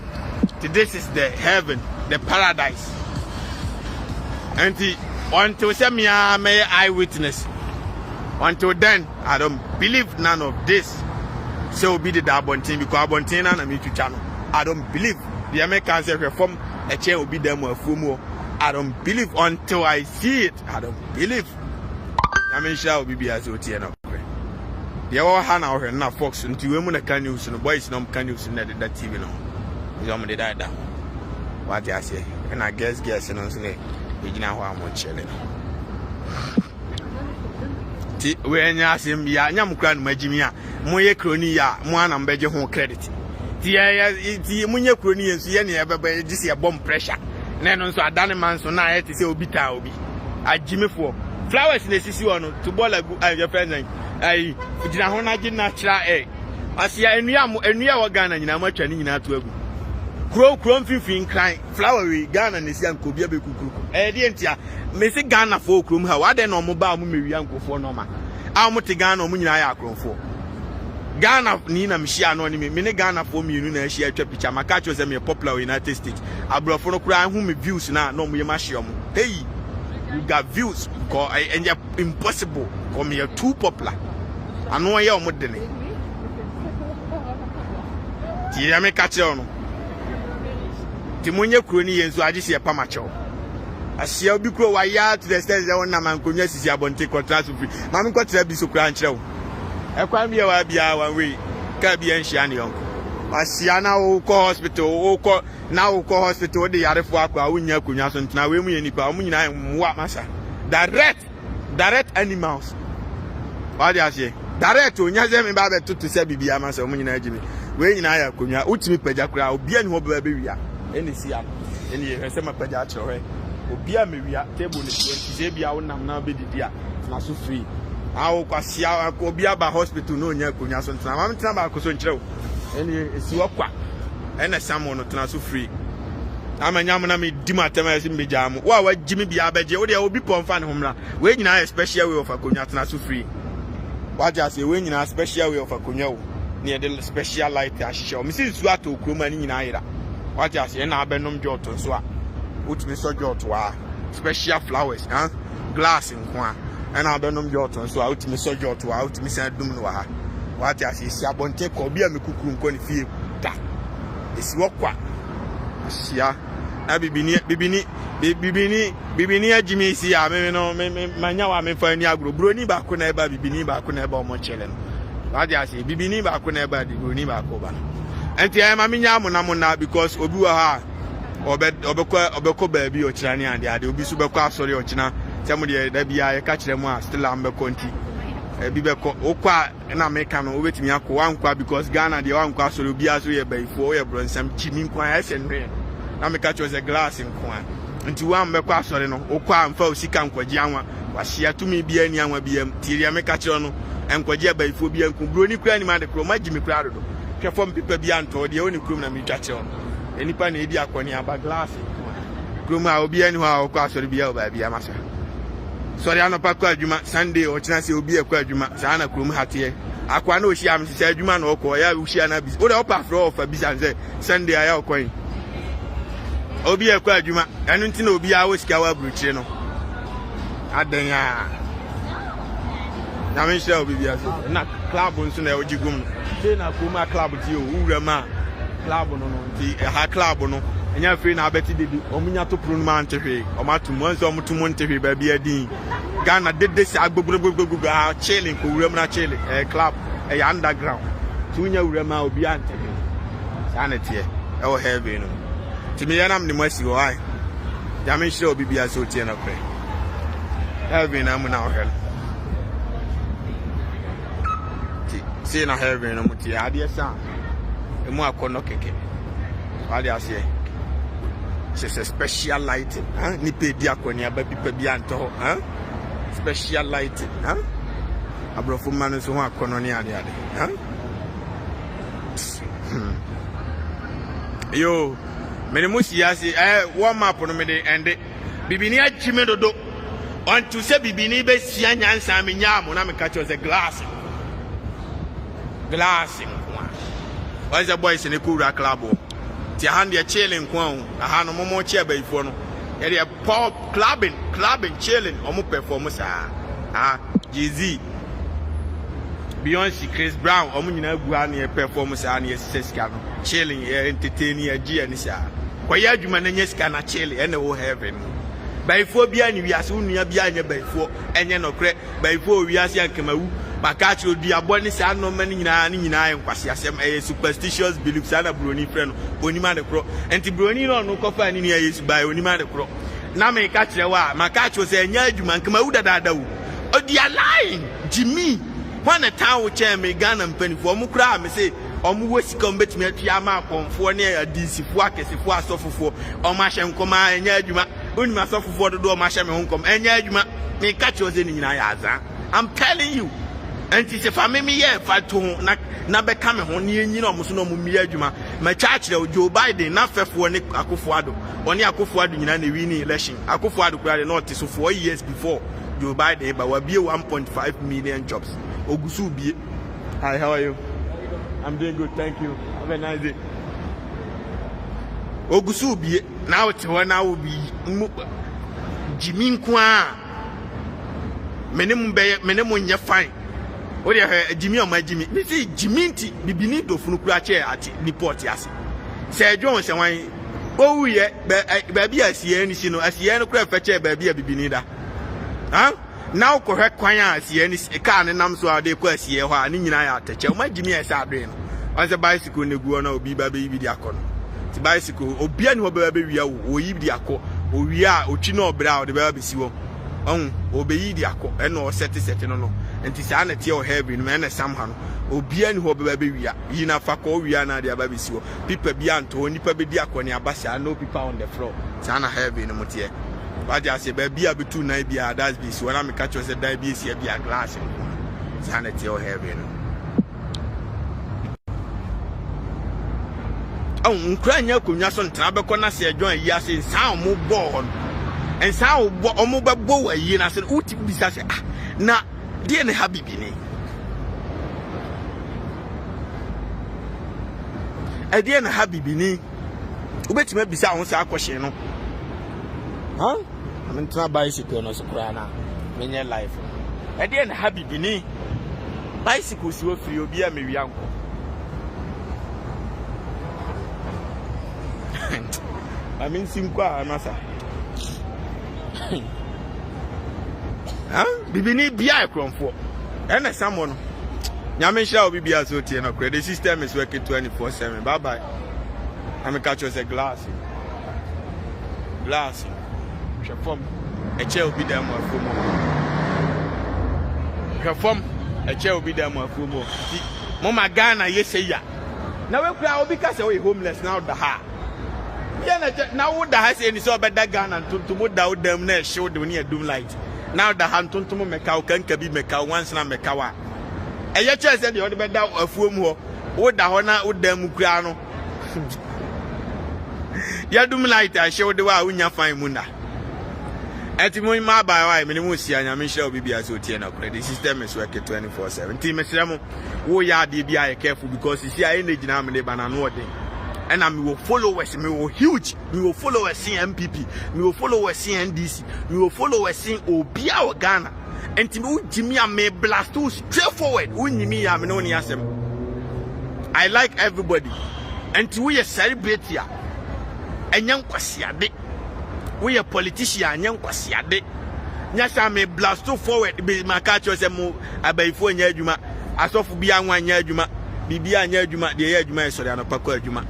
this is the heaven the paradise and until say me eyewitness until then I don't believe none of this. So be the Abontin because Abontina na me to channel. I don't believe the Americans have reform a chair will be them with fumo. I don't believe until I see it. I don't believe. I mean, shall be as OTN. The other hand out here now, Fox, until women can use and the boys no can use in that TV no. You want me to die down. What I say, and I guess, and I say, you know how much chilling. Ti we nya asem ya nyam kra no magimia moye kroni ya mo anam beje ho credit ti munye kroni yensu ye ne e beba gisi e bomb pressure na no nso adane man so na ye ti se obi ta obi agimefo flowers na sisi wono to bola gu your friend ai gina ho na gina kira asia enua wo Ghana nyina ma twa ni nyina to agu kro mfimfin kran flower we Ghana na sia nkobia be kukuru de ntia me se Ghana fo krom ha wa de no mo ba mo mewia nkofo no ma a mo te Ghana mo nyina ya akronfo Ghana ni na mhia no ni me ne Ghana fo mienu na ahia atwa picture maka cho se me popular in United States abrofo no kura hu me views na no mo ye ma hia mo hey you got views ko and impossible come here too popular ano ye o mo de ne ti ya me ka che no ti monye kroni yensu agisi e pamacho asia obi kro wa ya to the extent that one na man konwa sisi abonte contract free ma me kwatra bi so kra nkyerɛ wo e kwa bia wa bia one way ka bia nhia ne yonko asia na wo ko hospital wo ko na wo ko hospital de yarefo akwa wo nya konwa so ntena we mu ye nipa wo nyina mwa masa direct animals what do you say direct onya ze me ba be tutu se bibia masa wo nyina agime we nyina ya konwa utimi pagya kra obi ani ho ba be wia eni sia eni hwese mapagya akyerɛ obi a mewia table ne 20 se bia wo nam na be didi a na so free awo kwasia obi aba hospital no nya konwa so ntena ma ntena ba ko so nkyerɛ wo eni esi wakwa ena samo no tena so free amanya mo na me di matema esi mbegya mo wa wagimi bia abegye wo de obi pomfa ne homra we nyina special way of akonwa tena so free waja se we nyina special way of akonwa wo ne de special light ahyehyɛ o me si su ato okroma ni nyina ayira waja se na abenom joto so a utumi so joto a special flowers glass nkwa na abenom joto so a utumi so joto a utumi san dum no ha waja se si abonte ko bia me kukuru nko ne fie ta esi wokwa sia na bibini agimi si a me no manya wa me fa ni agro broni ba ko na eba bibini ba ko na eba omo chele no waja se bibini ba ko na eba di broni ba ko ba enti ay ma menya mo na because obi wa ha obekọ ba bi o kira ni ade obi su bekọ asori o kina temu de da bia ye ka kire mu a still am bekọ nti bibeko okwa na America no obetimi akọ wankwa because Ghana de wankwa so obi aso ye baifo ye bronsam chimi nkwan asenwe na me catch was a glass nkwan nti wan beko asore no okwa amfa osika nkwaji anwa wahia tumi bia ni anwa bia tiri me catch no enkwaji baifo bia nku broni kura ni ma de kro magimi kura do hwefom pipa bia nto de oni krum na me twache no enipa na edi akoni aba glass krum a obi ani ho a okwa asore bia oba bia masa sorry anopa kwa adwuma Sunday o kina se obi ekwa adwuma saa na krom hatie akwa na ohia am se adwuma na okọ ya ohia na bi o de opa fro of bisan say Sunday aya okọ obi ekwa adwuma enu nti na obi a wo sika wa bruchire no adan ya na me share obi bia so na club nso na ojigum say na krom club ti o wura ma club no nti ha club no enya free na abeti debi omunya to pro no man tehwe omatum wanso omutum ntehwe ba bia din Ghana dede sa agbogbogbogbogbog chilling ko wuram na chilling club ya underground tunya wuram a obi antehwe sanete e wo heavy no timi yanam ni masi wo ai jame shire obi bia so tie na kre heavy na mu na o hel ti na heavy no muti ade sa emu akono keke ade ase it's a special lighting, huh? Ni pe dia kwani ababi pa bia nto, huh? Special lighting, huh? Abrofo man so ho akono ni ade, huh? Yo, me mu siase warm up no me de ende. Bibini achime dodo. On to say bibini be sia nyansa me nyamo na me catch us a glass. Glass. Why the boys in the Kura club? Ti hand ya chilling kwan aha no momo che baifo no ye de pop clubbing chilling omo perform sa Jay-Z Beyonce Chris Brown omo nyina gu an ye perform sa na ye sesika no chilling ye entertain ye gi ani sa kwaya adwuma na nyesika na chilling ene wo heaven baifo bia ni wiase unua bia anya baifo enye no kre baifo wiase ankamawu bakachi odi aboni sa no man nyina enkwase asem superstitious beliefs ana broni friend onima de kro enti broni no kofa ni yesu bai onima de kro na me ka kire wa makachi o se nya adwuma nkamawu dada wu odi align Jimmy wana tawo che me Ghana mpanifo omukura me se omu wosika mbetimi atua ma akonfo ne adisifo akesifo asofofo omahye nkoma enya adwuma onima asofofo dodo omahye me honkom enya adwuma me kachi o se ni nyina ya azan I'm telling you. And it's a family year for two na be come on ye nyina omuso no mummi adwuma ma church le Joe Biden na fefo ne Akufo-Addo oni Akufo-Addo nyina na wini election Akufo-Addo kura not so 4 years before Joe Biden ba wa bie 1.5 million jobs ogusu bie. Hi, how are you? I'm doing good, thank you. Have a nice day. Ogusu bie now te ho na obi Jimmy nkwa menem nye fine. O de Jimmy o ma Jimmy. Me say Jimmy nti bibini dofunu kura che ati report yase. Say John se wan o wuye ba bia asiye ni si no asiye no kura fa che ba bia bibini da. Ha? Now ko hwe kwan asiye ni ka ne nam so ade ko asiye ho ani nyina ya tache. O ma Jimmy ese ado no. On the bicycle ne guo na obi ba be yi bi akọ no. Ti bicycle obi ani ho ba be wia wo yi bi akọ. O wia otwi na obra o de ba besi wo. Obeyi di akọ eno o seti no enti sa na tie o heavy no na samha no obia ni ho beba be wia yi na fa ko wia na de aba besi wo pipa bia nto nipa be di akọ ne abasa no people on the floor sa na heavy no motie ba dia se ba bia betu na bia that's be so na me catch you say dan bia si bia glass sa na tie o heavy no nkura nya konwa so ntra be kọ na se adwan yi ase sa mo ball and sao omo bebo wa yi na se uti bisa se na de ne habibi ni e de ne habibi ni ubetima bisa ho sa akwhye no ha amentra bicycle no so kura na menye life e de ne habibi ni bicycle si wo free obi a mewi anko amin simkwa amasa bibini bia ekromfo ena samo no nyame hia obi bia so tie no credit system is working 24/7 bye bye I'm catch us a glass she form e che obi dem afom she form chair will be there more for more. Mama Ghana, yes, say ya. Now we crowd because we're homeless now. The ha. Yeah, now what the has any so bad that Ghana to move down them next show the near doom light. Now the hand to Macau can be Macau once na Macawa. And your chair said the other bed down a few more. What the honor with them Grano. Ya doom light, I show the way when you find Munda. At the moment, my by minimum, and I'm sure be as the system is working 24/7. Team Sremo, we are DBI careful because you see, I ain't the banana. And I will follow us, we will huge, we will follow us MPP, we will follow us NDC, we will follow us Obia or Ghana. And to Jimmy, I may blast too straightforward. I like everybody. And to we celebrate here. And young Kwasiade. We a politician, young Kwasiade. Nyasha may blast too forward. Be my catch was a move. I buy for Yajuma. I saw for beyond 1 year Juma. Bibia Yajuma, the year Juma, so they are not Paco Juma.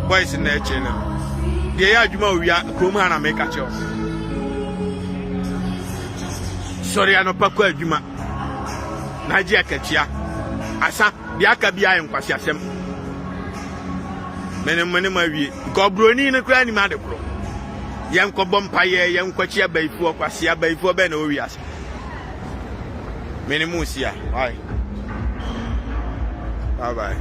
Boys in their channel. The year Juma, we are Kumana make a show. Sorry, I know Paco Juma. Nigeria Kachia. Asa, the Akabia and Kwasiasem. Many my Gobroni in a cranny mother. Young Cobompire, young Quachia Bay for Quasia Bay for Benorias. Many Musia. Bye. Bye bye.